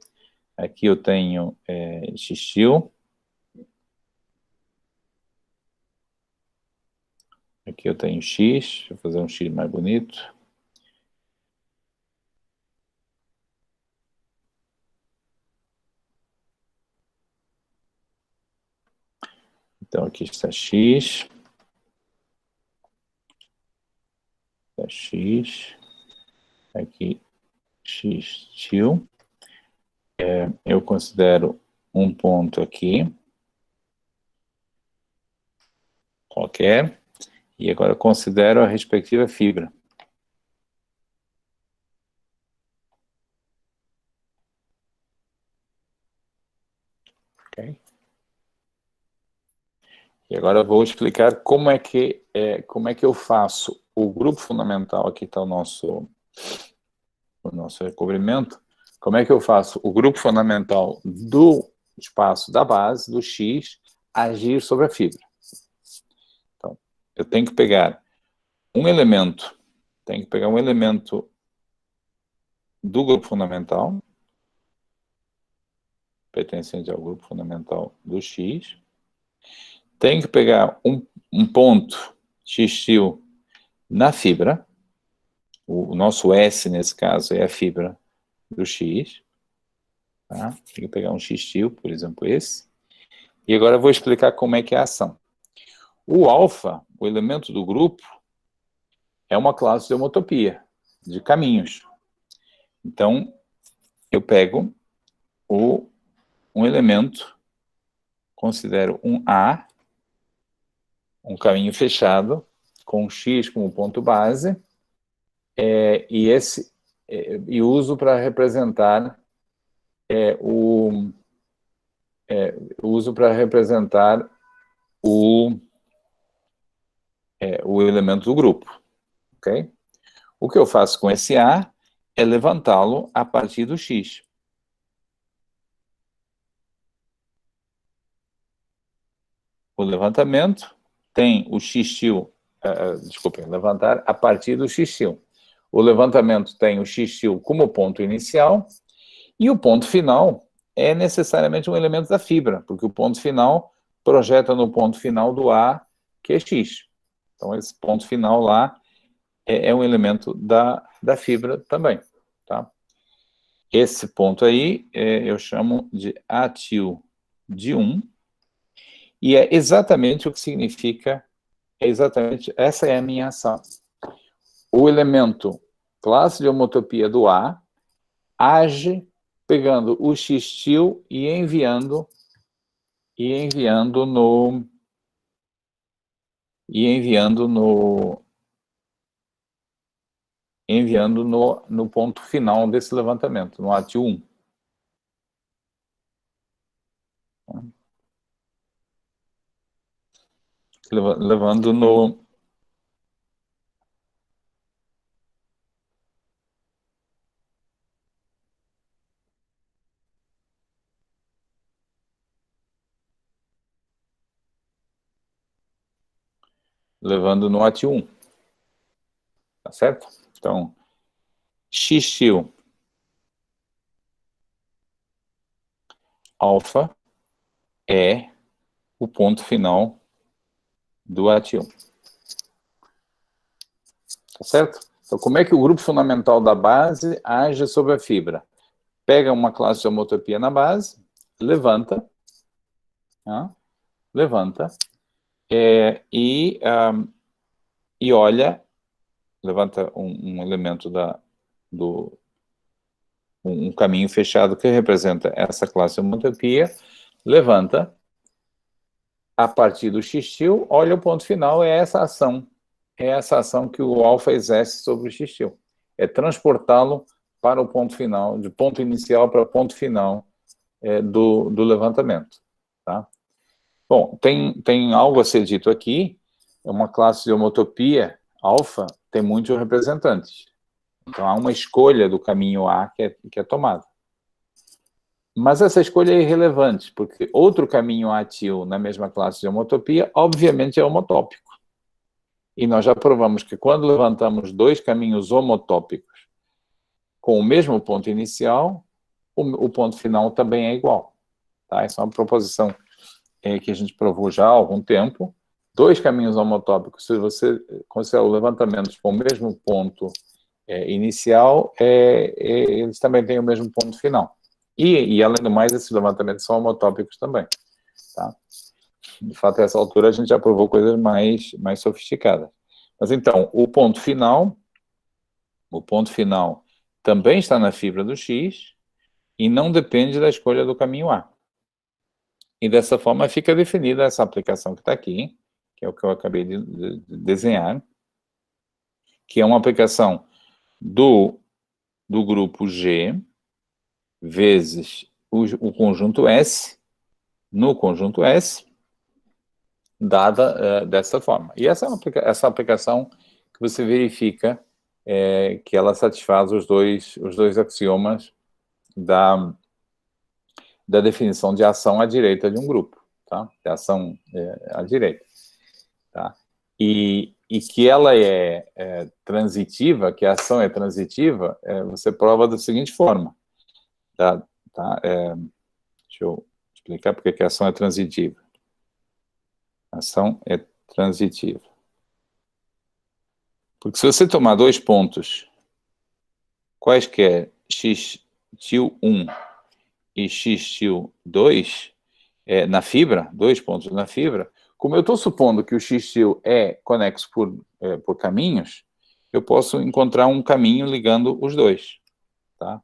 S1: aqui eu tenho X-til, aqui eu tenho X, deixa eu fazer um X mais bonito. Então, aqui está X. Está X. Aqui, X-til. Eu considero um ponto aqui. Qualquer. E agora considero a respectiva fibra. Ok? E agora eu vou explicar como é que eu faço o grupo fundamental. Aqui está o nosso recobrimento. Como é que eu faço o grupo fundamental do espaço da base, do X, agir sobre a fibra? Então, eu tenho que pegar um elemento do grupo fundamental, pertencente ao grupo fundamental do X, tenho que pegar um ponto X-til na fibra, o nosso S, nesse caso, é a fibra do X, tá? Tem que pegar um X-til, por exemplo, esse, e agora eu vou explicar como é que é a ação. O alfa, o elemento do grupo, é uma classe de homotopia, de caminhos. Então, eu pego um elemento, considero um A, um caminho fechado, com x como ponto base, e uso para representar o elemento do grupo, ok? O que eu faço com esse A é levantá-lo a partir do X. O levantamento tem o X-til, desculpem, levantar a partir do X-til. O levantamento tem o X-til como ponto inicial, e o ponto final é necessariamente um elemento da fibra, porque o ponto final projeta no ponto final do A, que é X. Então, esse ponto final lá é um elemento da fibra também, tá? Esse ponto aí eu chamo de A-til de 1, e é exatamente o que significa, essa é a minha ação. O elemento classe de homotopia do A age pegando o X-til e enviando no ponto final desse levantamento, no A-til 1. Levando no... levando no AT 1. Tá certo? Então, X-til alfa é o ponto final do AT 1. Tá certo? Então, como é que o grupo fundamental da base age sobre a fibra? Pega uma classe de homotopia na base, levanta, e olha, levanta um elemento um caminho fechado que representa essa classe de homotopia, levanta, a partir do X-til, olha o ponto final, é essa ação que o alfa exerce sobre o X-til. É transportá-lo para o ponto final, de ponto inicial para ponto final do levantamento. Tá? Bom, tem algo a ser dito aqui, uma classe de homotopia alfa tem muitos representantes. Então, há uma escolha do caminho A que é tomada. Mas essa escolha é irrelevante, porque outro caminho ATIL na mesma classe de homotopia, obviamente, é homotópico. E nós já provamos que quando levantamos dois caminhos homotópicos com o mesmo ponto inicial, o ponto final também é igual. Tá? Essa é uma proposição que a gente provou já há algum tempo. Dois caminhos homotópicos, se você considerar o levantamento com o mesmo ponto inicial, eles também têm o mesmo ponto final. E, além do mais, esses levantamentos são homotópicos também. Tá? De fato, a essa altura, a gente já provou coisas mais sofisticadas. Mas, então, o ponto final também está na fibra do X e não depende da escolha do caminho A. E, dessa forma, fica definida essa aplicação que está aqui, que é o que eu acabei de desenhar, que é uma aplicação do grupo G vezes o conjunto S, no conjunto S, dada dessa forma. E essa é essa aplicação que você verifica que ela satisfaz os dois axiomas da definição de ação à direita de um grupo, tá? De ação à direita. Tá? E que ela é transitiva, que a ação é transitiva, você prova da seguinte forma. Tá? Deixa eu explicar porque que a ação é transitiva. A ação é transitiva. Porque se você tomar dois pontos, quaisquer x-til1 e x-til2, na fibra, dois pontos na fibra, como eu estou supondo que o x-til é conexo por caminhos, eu posso encontrar um caminho ligando os dois. Tá?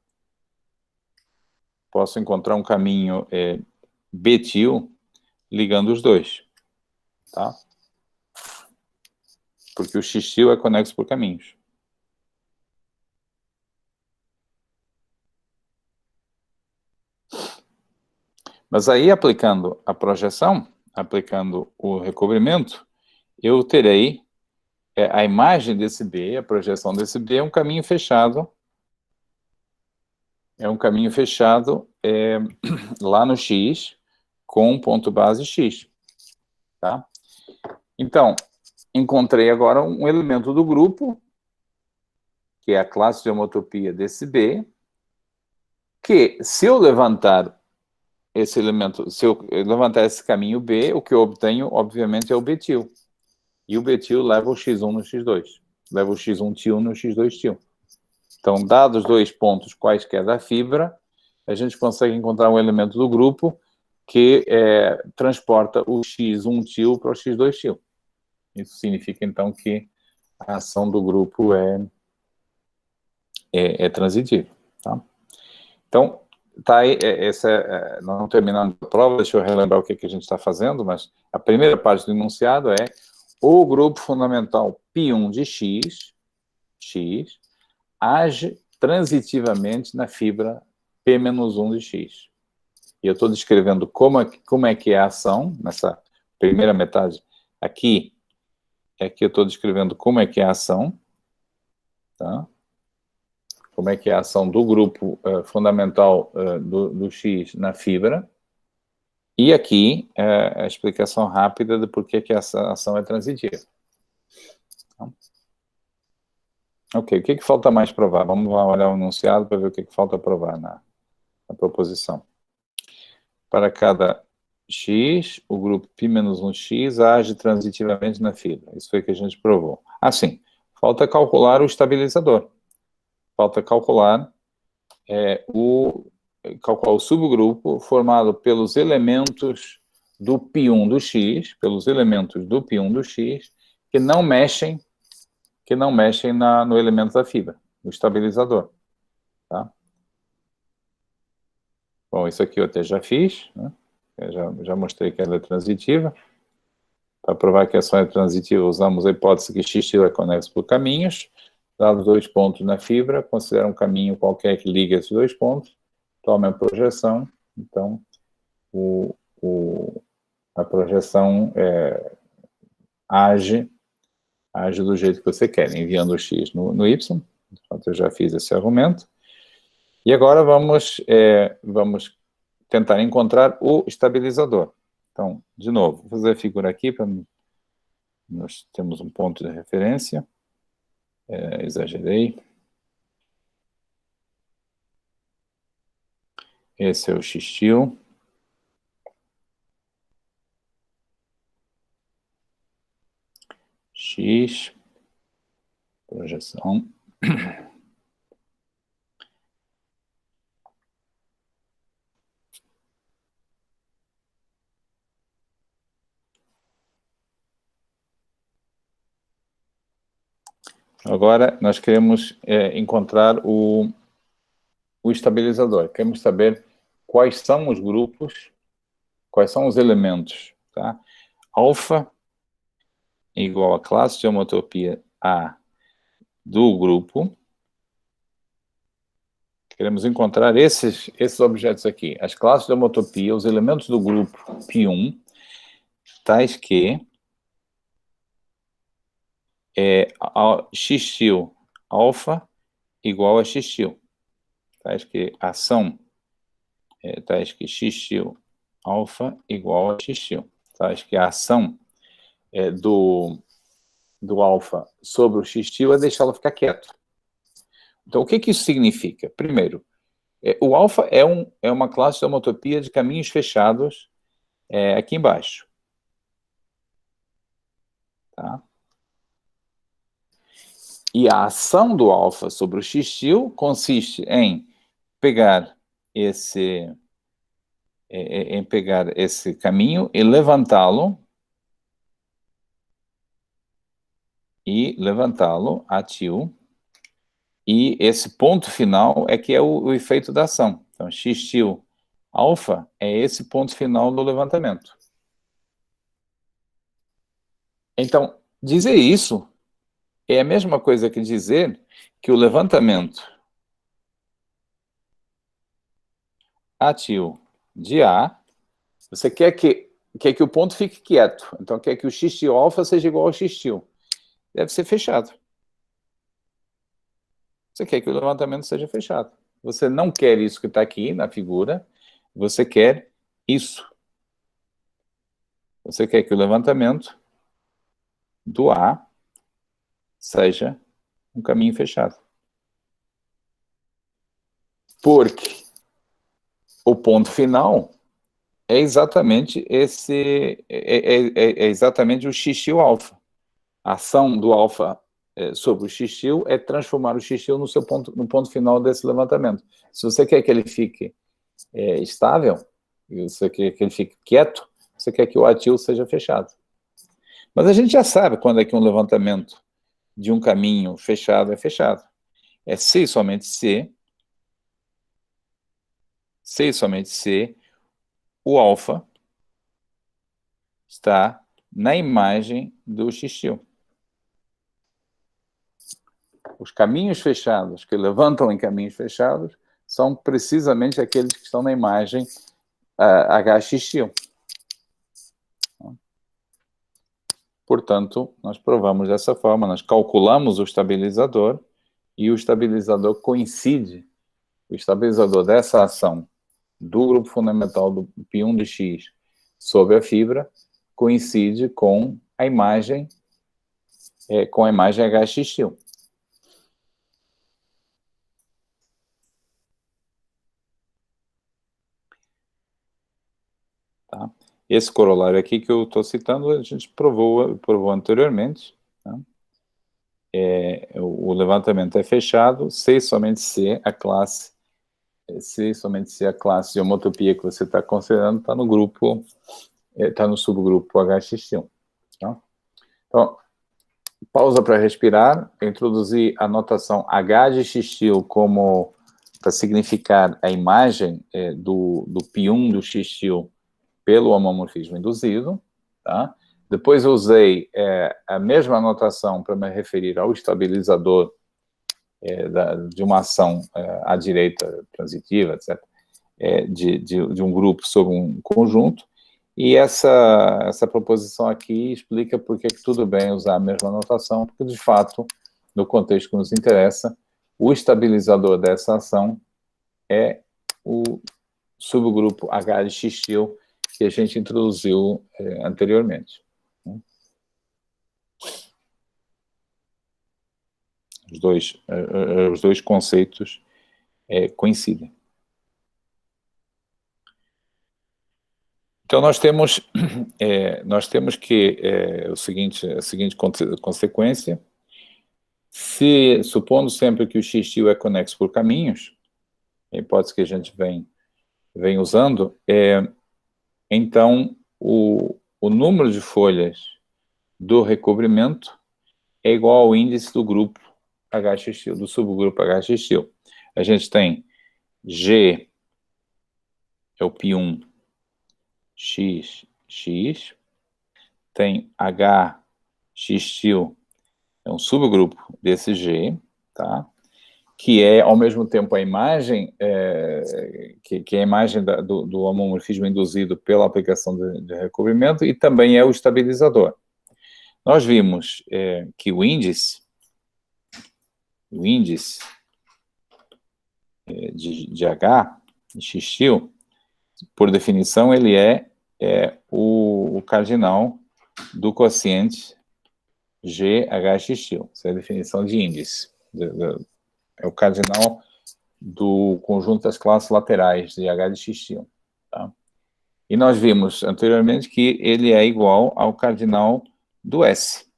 S1: Posso encontrar um caminho b-til ligando os dois. Tá? porque o x-til é conexo por caminhos. Mas aí, aplicando a projeção, aplicando o recobrimento, eu terei a imagem desse B, a projeção desse B é um caminho fechado. É um caminho fechado lá no X, com um ponto base X. Tá? Então, encontrei agora um elemento do grupo, que é a classe de homotopia desse B, que se eu levantar esse elemento, se eu levantar esse caminho B, o que eu obtenho, obviamente, é o B-til. E o B-til leva o X1 no X2. Leva o X1-til no X2-til. Então, dados dois pontos quaisquer da fibra, a gente consegue encontrar um elemento do grupo que transporta o X1-til para o X2-til. Isso significa, então, que a ação do grupo é transitiva. Tá? Então, tá aí, não terminando a prova, deixa eu relembrar o que a gente está fazendo, mas a primeira parte do enunciado é o grupo fundamental π1 de X age transitivamente na fibra P-1 de X. E eu estou descrevendo como é que é a ação, nessa primeira metade. Aqui eu estou descrevendo como é que é a ação, tá? Como é que é a ação do grupo fundamental do X na fibra. E aqui a explicação rápida de por que essa ação é transitiva. Então, ok, o que falta mais provar? Vamos lá olhar o enunciado para ver o que falta provar na proposição. Para cada X, o grupo π-1x age transitivamente na fibra. Isso foi o que a gente provou. Assim, falta calcular o estabilizador. Falta calcular o subgrupo formado pelos elementos do π1 do X, pelos elementos do π1 do X, que não mexem no elemento da fibra, no estabilizador. Tá? Bom, isso aqui eu até já fiz, né? Eu já mostrei que ela é transitiva. Para provar que a ação é transitiva, usamos a hipótese que x-til é conexo por caminhos. Dados dois pontos na fibra, considera um caminho qualquer que liga esses dois pontos, tome a projeção, então a projeção age do jeito que você quer, enviando o x no y. Portanto, eu já fiz esse argumento. E agora vamos tentar encontrar o estabilizador. Então, de novo, vou fazer a figura aqui, para nós temos um ponto de referência. Exagerei. Esse é o x-til. X, projeção. Agora, nós queremos encontrar o estabilizador. Queremos saber quais são os grupos, quais são os elementos. Tá? Alfa igual a classe de homotopia A do grupo. Queremos encontrar esses objetos aqui. As classes de homotopia, os elementos do grupo π1, tais que x-til alfa igual a x-til. Tais que ação, tais que x-til alfa igual a x-til. Tais que a ação do alfa sobre o x-til é deixá-lo ficar quieto. Então, o que isso significa? Primeiro, o alfa é uma classe de homotopia de caminhos fechados aqui embaixo. Tá? E a ação do alfa sobre o x-til consiste em pegar esse caminho e levantá-lo a til, e esse ponto final é que é o efeito da ação. Então, x-til alfa é esse ponto final do levantamento. Então, dizer isso é a mesma coisa que dizer que o levantamento ativo de A, você quer que o ponto fique quieto. Então, quer que o x tilde alfa seja igual ao x tilde. Deve ser fechado. Você quer que o levantamento seja fechado. Você não quer isso que está aqui na figura, você quer isso. Você quer que o levantamento do A seja um caminho fechado. Porque o ponto final é exatamente exatamente o x tilde alfa. A ação do alfa sobre o x tilde é transformar o x tilde no ponto final desse levantamento. Se você quer que ele fique estável, e você quer que ele fique quieto, você quer que o A tilde seja fechado. Mas a gente já sabe quando é que um levantamento de um caminho fechado é fechado. É se e somente se o alfa está na imagem do x tilde. Os caminhos fechados que levantam em caminhos fechados são precisamente aqueles que estão na imagem HX tilde. Portanto, nós provamos dessa forma, nós calculamos o estabilizador e o estabilizador coincide, o estabilizador dessa ação do grupo fundamental do π1 de x sobre a fibra coincide com a imagem HX tilde. Tá? Esse corolário aqui que eu estou citando, a gente provou anteriormente. Tá? O levantamento é fechado, se e somente se a classe de homotopia que você está considerando está no grupo, está no subgrupo HX tilde. Tá? Então, pausa para respirar, introduzir a notação H de x tilde como para significar a imagem do π1 do x tilde pelo homomorfismo induzido, tá? Depois eu usei a mesma notação para me referir ao estabilizador de uma ação à direita transitiva, etc., de um grupo sobre um conjunto, e essa proposição aqui explica por que tudo bem usar a mesma notação, porque, de fato, no contexto que nos interessa, o estabilizador dessa ação é o subgrupo H de x tilde que a gente introduziu anteriormente. Os dois conceitos coincidem. Então, nós temos que a seguinte consequência: supondo sempre que o x tilde é conexo por caminhos, a hipótese que a gente vem usando, então o número de folhas do recobrimento é igual ao índice do grupo HX tilde, do subgrupo HX tilde. A gente tem G é o π1 x, tem HX tilde, é um subgrupo desse G, tá? Que é, ao mesmo tempo, a imagem, que é a imagem do homomorfismo induzido pela aplicação de recobrimento, e também é o estabilizador. Nós vimos que o índice de H, de x tilde, por definição, ele é o cardinal do quociente GHX tilde. Essa é a definição de índice. É o cardinal do conjunto das classes laterais de H de x tilde. Tá? E nós vimos anteriormente que ele é igual ao cardinal do S.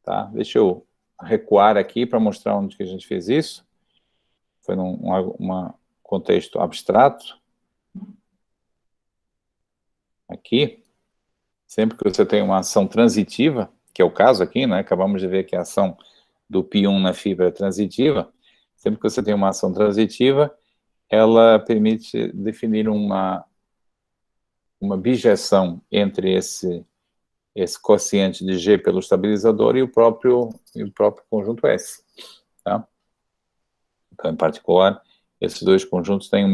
S1: Tá? Deixa eu recuar aqui para mostrar onde que a gente fez isso. Foi num contexto abstrato. Aqui, sempre que você tem uma ação transitiva, que é o caso aqui, né? Acabamos de ver que a ação do π1 na fibra é transitiva. Sempre que você tem uma ação transitiva, ela permite definir uma bijeção entre esse quociente de G pelo estabilizador e o próprio conjunto S, tá? Então, em particular, esses dois conjuntos têm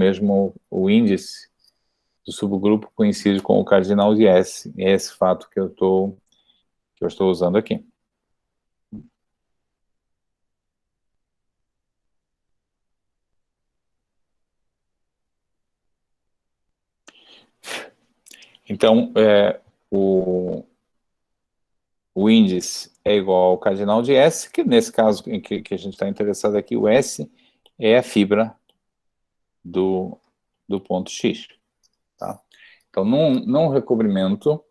S1: o índice do subgrupo coincide com o cardinal de S, e é esse fato que eu estou usando aqui. Então, o índice é igual ao cardinal de S, que nesse caso em que a gente está interessado aqui, o S é a fibra do ponto X. Tá? Então, num recobrimento,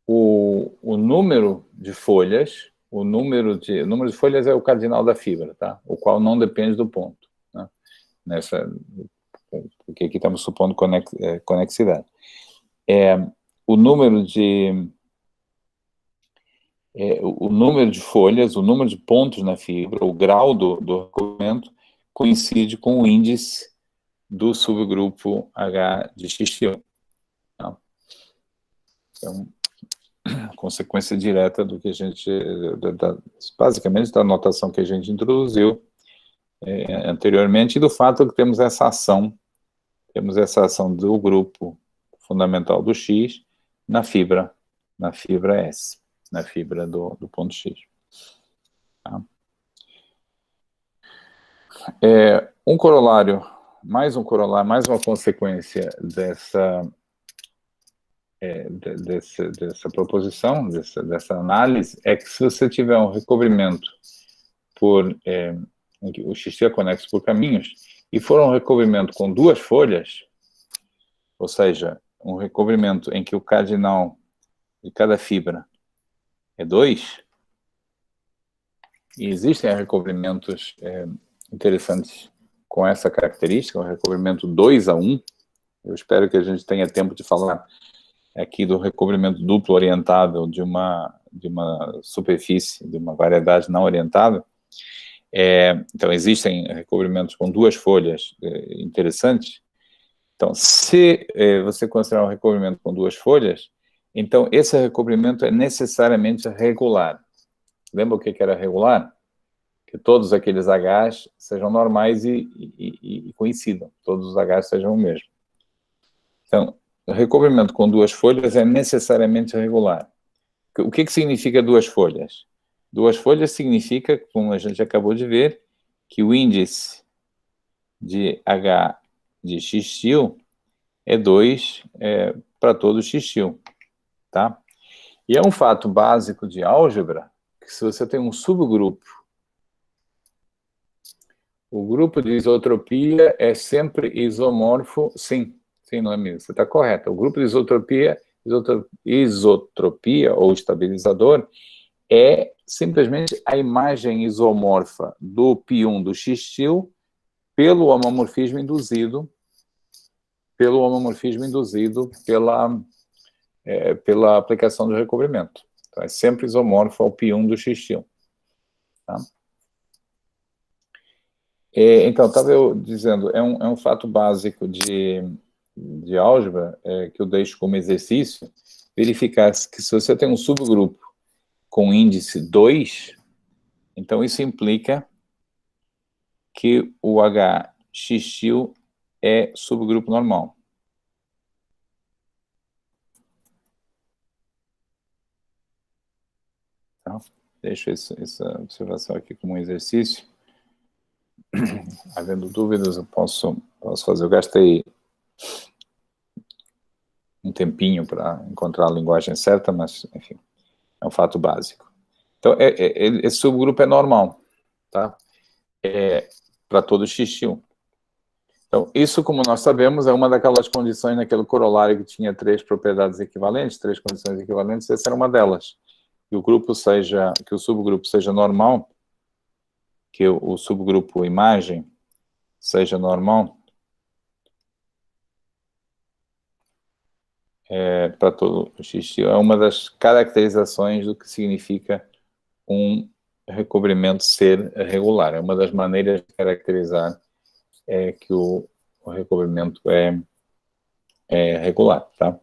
S1: o número de folhas, o número de folhas é o cardinal da fibra, tá? O qual não depende do ponto, né? Porque aqui estamos supondo conexidade. O número de folhas, o número de pontos na fibra, o grau do recobrimento, coincide com o índice do subgrupo H de XY. Tá? Então, consequência direta do que a gente, basicamente da notação que a gente introduziu anteriormente, e do fato que temos essa ação do grupo fundamental do X na fibra S, na fibra do ponto X. Tá? Um corolário, mais uma consequência dessa proposição, dessa análise, é que se você tiver um recobrimento em que o X é conexo por caminhos, e for um recobrimento com duas folhas, ou seja, um recobrimento em que o cardinal de cada fibra é 2, e existem recobrimentos interessantes com essa característica, o recobrimento 2:1. Eu espero que a gente tenha tempo de falar aqui do recobrimento duplo orientável de uma superfície, de uma variedade não orientável. Então, existem recobrimentos com duas folhas interessantes. Então, se você considerar um recobrimento com duas folhas, então esse recobrimento é necessariamente regular. Lembra o que era regular? Que todos aqueles Hs sejam normais e coincidam, todos os Hs sejam o mesmo. Então, o recobrimento com duas folhas é necessariamente regular. O que significa duas folhas? Duas folhas significa, como a gente acabou de ver, que o índice de H de XY é 2 para todo XY, tá? E é um fato básico de álgebra que se você tem um subgrupo, o grupo de isotropia é sempre isomorfo, sim, não é mesmo? Você está correto. O grupo de isotropia ou estabilizador é simplesmente a imagem isomorfa do π1 do XY pelo homomorfismo induzido pela aplicação do recobrimento. Então, é sempre isomorfo ao π1 do XY. Tá? Então, estava eu dizendo, é um fato básico de álgebra que eu deixo como exercício, verificar que se você tem um subgrupo com índice 2, então isso implica que o HXY é subgrupo normal. Então, deixo essa observação aqui como um exercício. Havendo dúvidas, eu posso fazer. Eu gastei um tempinho para encontrar a linguagem certa, mas, enfim, é um fato básico. Então, esse subgrupo é normal, tá? Para todo XY. Então, isso, como nós sabemos, é uma daquelas condições naquele corolário que tinha 3 propriedades equivalentes, 3 condições equivalentes, essa era uma delas. Que o subgrupo seja normal, que o subgrupo imagem seja normal, para todo o XY, é uma das caracterizações do que significa um recobrimento ser regular. É uma das maneiras de caracterizar que o recobrimento é regular, tá?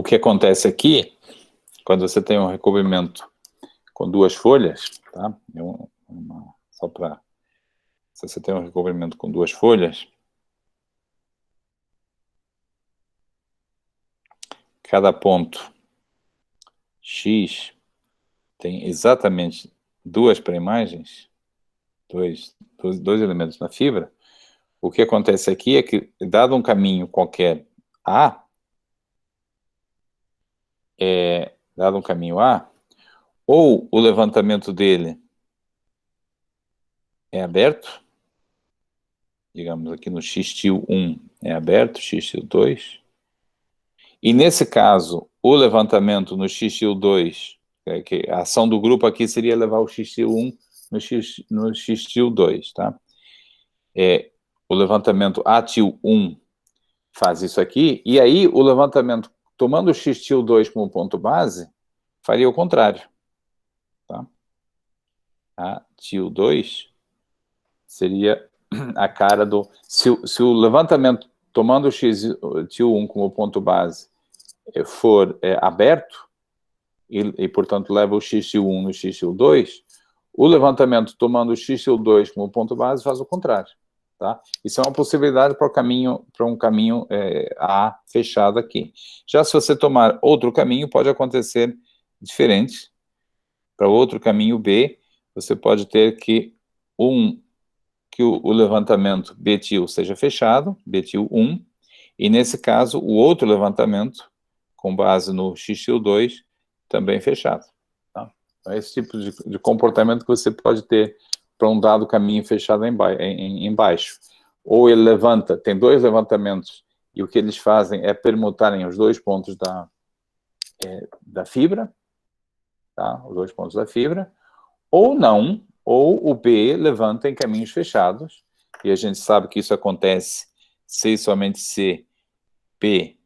S1: O que acontece aqui, quando você tem um recobrimento com duas folhas, tá? Só para... Se você tem um recobrimento com duas folhas, cada ponto X tem exatamente duas pré-imagens, dois elementos na fibra. O que acontece aqui é que, dado um caminho qualquer A, dado um caminho A, ou o levantamento dele é aberto, digamos aqui no x-1 é aberto, x-2, e nesse caso, o levantamento no x-2, que a ação do grupo aqui seria levar o x-1 no x-2, tá? O levantamento A-1 faz isso aqui, e aí o levantamento, tomando o x-2 como ponto base, faria o contrário, tá? A-2 seria a cara do... Se o levantamento, tomando o x-1 como ponto base, for aberto, e, portanto, leva o x-1 no x-2, o levantamento, tomando o x-2 como ponto base, faz o contrário. Tá? Isso é uma possibilidade para um caminho A fechado aqui. Já se você tomar outro caminho, pode acontecer diferente. Para outro caminho B, você pode ter que o levantamento B-til seja fechado, B-til1, e nesse caso, o outro levantamento, com base no x-2, também fechado. Tá? Então, é esse tipo de comportamento que você pode ter para um dado caminho fechado embaixo. Ou ele levanta, tem dois levantamentos, e o que eles fazem é permutarem os dois pontos da fibra, tá? Os dois pontos da fibra, ou não, ou o B levanta em caminhos fechados, e a gente sabe que isso acontece se e somente se P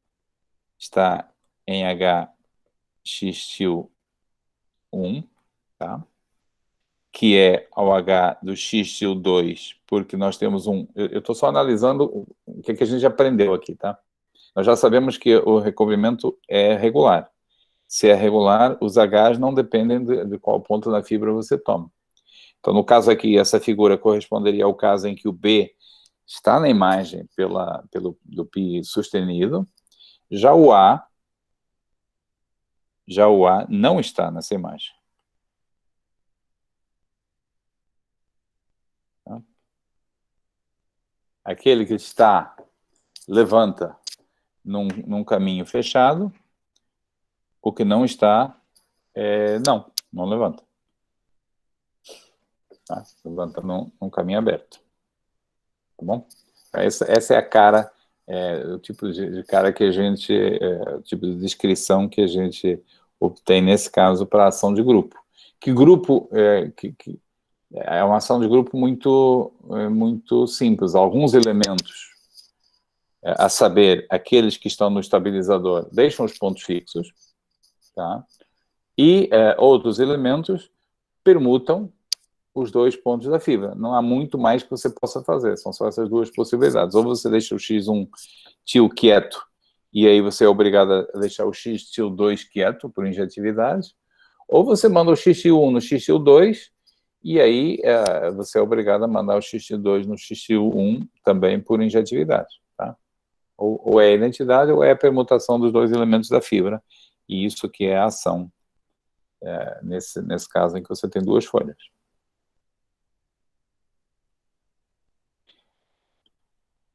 S1: está em HX-1, tá? Que é ao H do x-2, porque nós temos eu estou só analisando o que a gente aprendeu aqui, tá? Nós já sabemos que o recobrimento é regular. Se é regular, os Hs não dependem de qual ponto da fibra você toma. Então, no caso aqui, essa figura corresponderia ao caso em que o B está na imagem do π sustenido, já o A não está nessa imagem. Tá? Aquele que levanta num caminho fechado, o que não está, não levanta. Tá? Levanta num caminho aberto. Tá bom? Essa é a cara, o tipo de cara que a gente, o tipo de descrição que a gente obtém nesse caso para ação de grupo. Que grupo, é uma ação de grupo muito simples. Alguns elementos, a saber, aqueles que estão no estabilizador, deixam os pontos fixos, tá? E outros elementos permutam os dois pontos da fibra. Não há muito mais que você possa fazer, são só essas duas possibilidades. Ou você deixa o x1 til quieto, e aí você é obrigado a deixar o x til 2 quieto, por injetividade, ou você manda o x1 no x til 2, e aí você é obrigado a mandar o x til 2 no x til 1 também por injetividade. Tá? Ou é a identidade, ou é a permutação dos dois elementos da fibra, e isso que é a ação, nesse caso em que você tem duas folhas.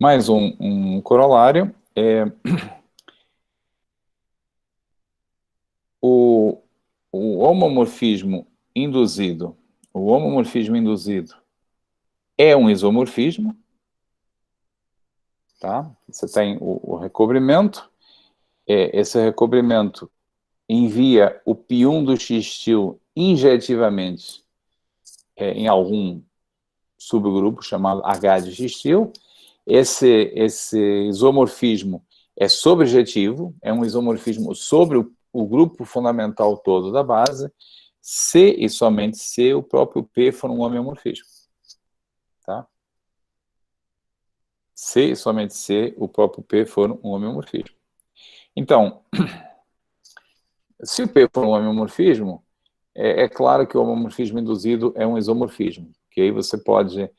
S1: Mais um corolário, o homomorfismo induzido. O homomorfismo induzido é um isomorfismo, tá? Você tem o recobrimento, esse recobrimento envia o π1 do x-til injetivamente em algum subgrupo chamado H de x-til. Esse isomorfismo é sobrejetivo, é um isomorfismo sobre o grupo fundamental todo da base, se e somente se o próprio P for um homeomorfismo. Tá? Se e somente se o próprio P for um homeomorfismo. Então, Se o P for um homeomorfismo, é claro que o homomorfismo induzido é um isomorfismo, que aí você pode,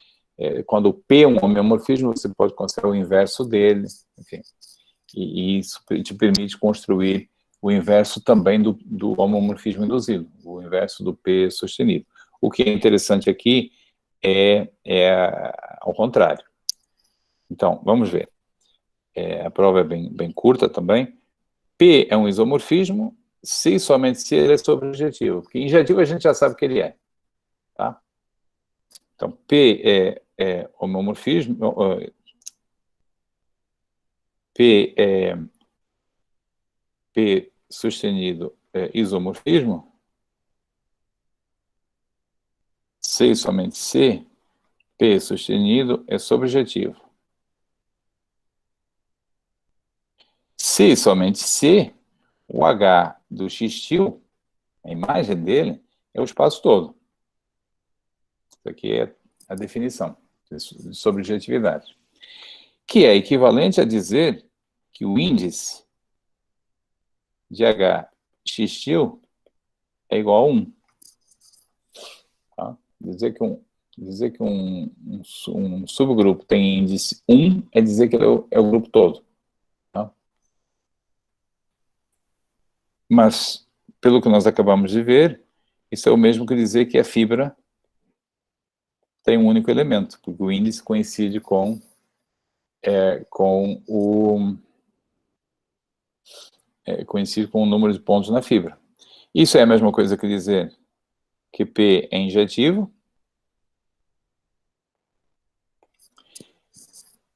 S1: quando o P é um homeomorfismo, você pode considerar o inverso dele, enfim, e isso te permite construir o inverso também do homomorfismo induzido, o inverso do P sustenido. O que é interessante aqui é ao contrário. Então, vamos ver. A prova é bem curta também. P é um isomorfismo, se somente se ele é sobrejetivo, porque injetivo a gente já sabe que ele é. Tá? Então, P é homomorfismo, P sustenido é isomorfismo, se e somente se, P sustenido é sobrejetivo. Se e somente se, o H do X-til, a imagem dele, é o espaço todo. Isso aqui é a definição de sobrejetividade. Que é equivalente a dizer que o índice de H X-til é igual a 1. Tá? Dizer que um subgrupo tem índice 1 é dizer que ele é o grupo todo. Tá? Mas, pelo que nós acabamos de ver, isso é o mesmo que dizer que a fibra tem um único elemento, porque o índice coincide com o número de pontos na fibra. Isso é a mesma coisa que dizer que P é injetivo,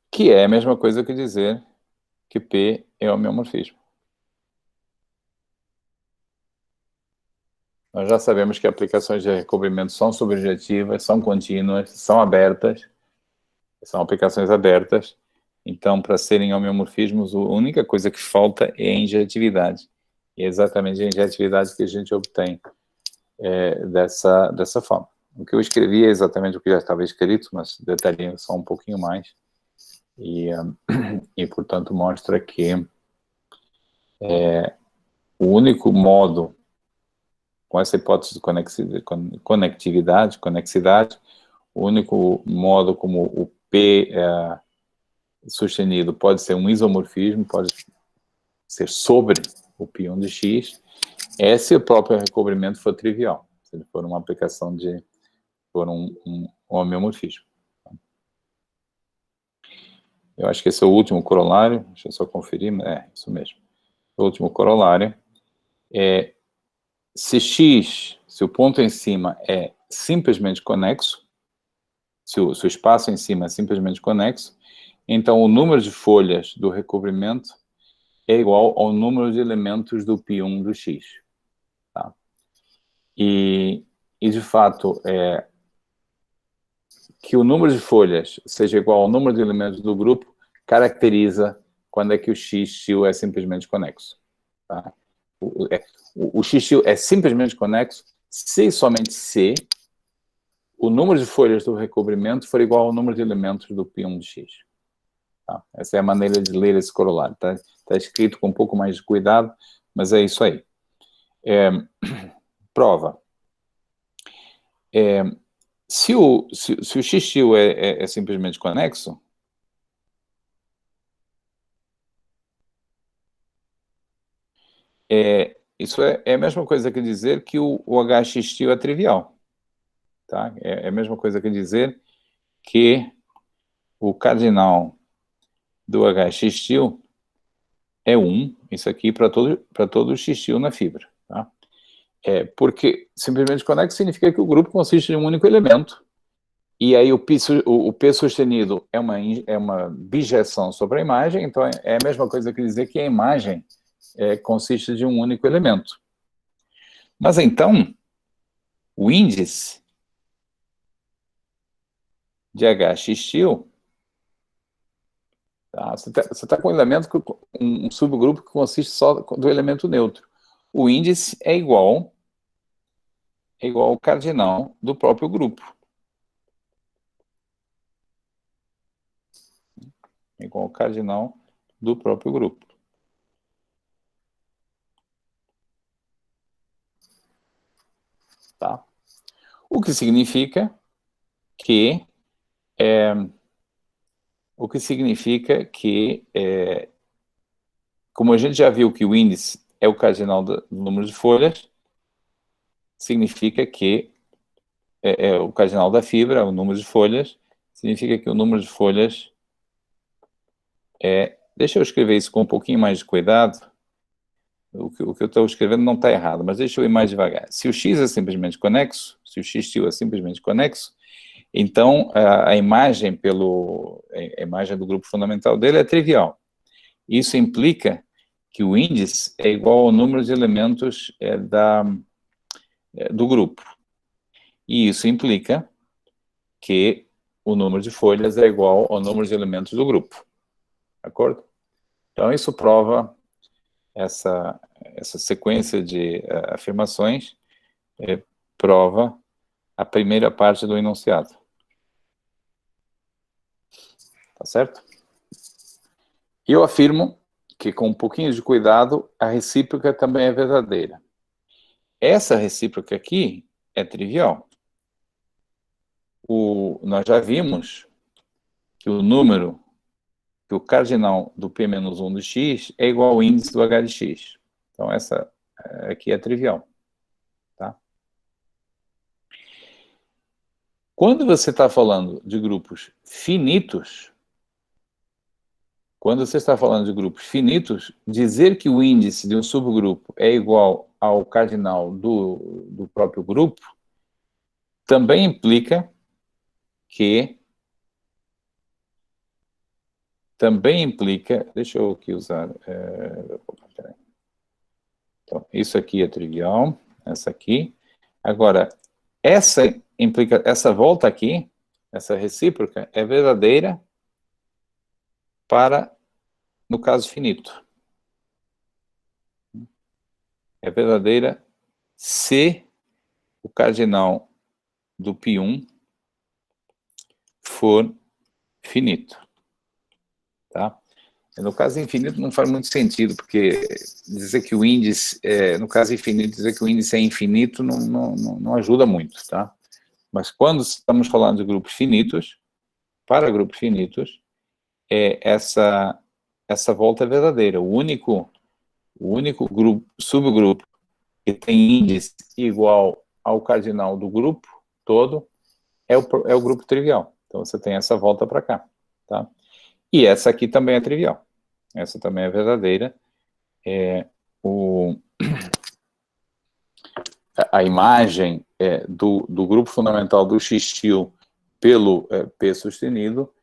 S1: que é a mesma coisa que dizer que P é homeomorfismo. Nós já sabemos que aplicações de recobrimento são subjetivas, são contínuas, são abertas, são aplicações abertas. Então, para serem homeomorfismos, a única coisa que falta é a injetividade. E é exatamente a injetividade que a gente obtém dessa forma. O que eu escrevi é exatamente o que já estava escrito, mas detalhei só um pouquinho mais. E portanto, mostra que o único modo, com essa hipótese de conectividade, conexidade, o único modo como o P sustenido pode ser um isomorfismo, pode ser sobre o π1 de x, é se o próprio recobrimento for trivial, se ele for uma aplicação for um homeomorfismo. Eu acho que esse é o último corolário, deixa eu só conferir, isso mesmo. O último corolário é se o ponto em cima é simplesmente conexo, se o espaço em cima é simplesmente conexo, então o número de folhas do recobrimento é igual ao número de elementos do π1 do x. Tá? E de fato, que o número de folhas seja igual ao número de elementos do grupo caracteriza quando é que o x-til é simplesmente conexo. Tá? O x-til é simplesmente conexo se e somente se o número de folhas do recobrimento for igual ao número de elementos do π1 de x. Tá? Essa é a maneira de ler esse corolário. Tá escrito com um pouco mais de cuidado, mas é isso aí. Prova. Se o x-til é simplesmente conexo, isso é a mesma coisa que dizer que o hx-til é trivial. Tá? É a mesma coisa que dizer que o cardinal do hx-til é 1, isso aqui para todo o x-til na fibra. Tá? Porque simplesmente conexo significa que o grupo consiste de um único elemento. E aí o P sustenido é uma bijeção sobre a imagem, então é a mesma coisa que dizer que a imagem consiste de um único elemento. Mas então, o índice de hx-til, tá? Você tá com um subgrupo que consiste só do elemento neutro. O índice é igual ao cardinal do próprio grupo. Igual ao cardinal do próprio grupo. O que significa que como a gente já viu que o índice é o cardinal do número de folhas, significa que é o cardinal da fibra, o número de folhas, significa que o número de folhas deixa eu escrever isso com um pouquinho mais de cuidado. O que eu estou escrevendo não está errado, mas deixa eu ir mais devagar. Se o x é simplesmente conexo, se o x-til é simplesmente conexo, então a imagem do grupo fundamental dele é trivial. Isso implica que o índice é igual ao número de elementos do grupo. E isso implica que o número de folhas é igual ao número de elementos do grupo. De acordo? Então, isso prova essa sequência de afirmações, prova a primeira parte do enunciado. Tá certo? E eu afirmo que, com um pouquinho de cuidado, a recíproca também é verdadeira. Essa recíproca aqui é trivial. Nós já vimos que o cardinal do P-1 de x é igual ao índice do H de x. Então, essa aqui é trivial. Tá? Quando você está falando de grupos finitos, dizer que o índice de um subgrupo é igual ao cardinal do próprio grupo também implica que... deixa eu aqui usar... Então, isso aqui é trivial, essa aqui. Agora, essa volta aqui, essa recíproca, é verdadeira no caso finito. É verdadeira se o cardinal do π1 for finito. Tá? No caso infinito não faz muito sentido, porque dizer que o índice, no caso infinito, dizer que o índice é infinito não ajuda muito, tá? Mas quando estamos falando de grupos finitos, para grupos finitos, essa volta é verdadeira. O único subgrupo que tem índice igual ao cardinal do grupo todo é o grupo trivial. Então você tem essa volta para cá, tá? E essa aqui também é trivial. Essa também é verdadeira. A imagem do grupo fundamental do x-til pelo P sustenido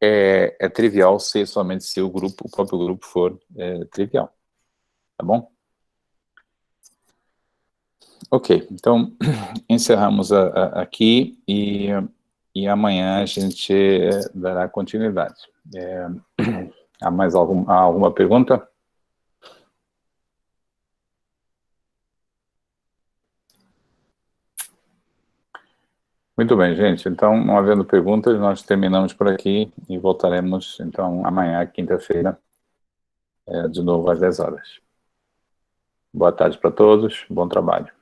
S1: é trivial somente se o próprio grupo for trivial. Tá bom? Ok, então encerramos aqui e amanhã a gente dará continuidade. Há mais alguma pergunta? Muito bem, gente. Então, não havendo perguntas, nós terminamos por aqui e voltaremos, então, amanhã, quinta-feira, de novo às 10 horas. Boa tarde para todos, bom trabalho.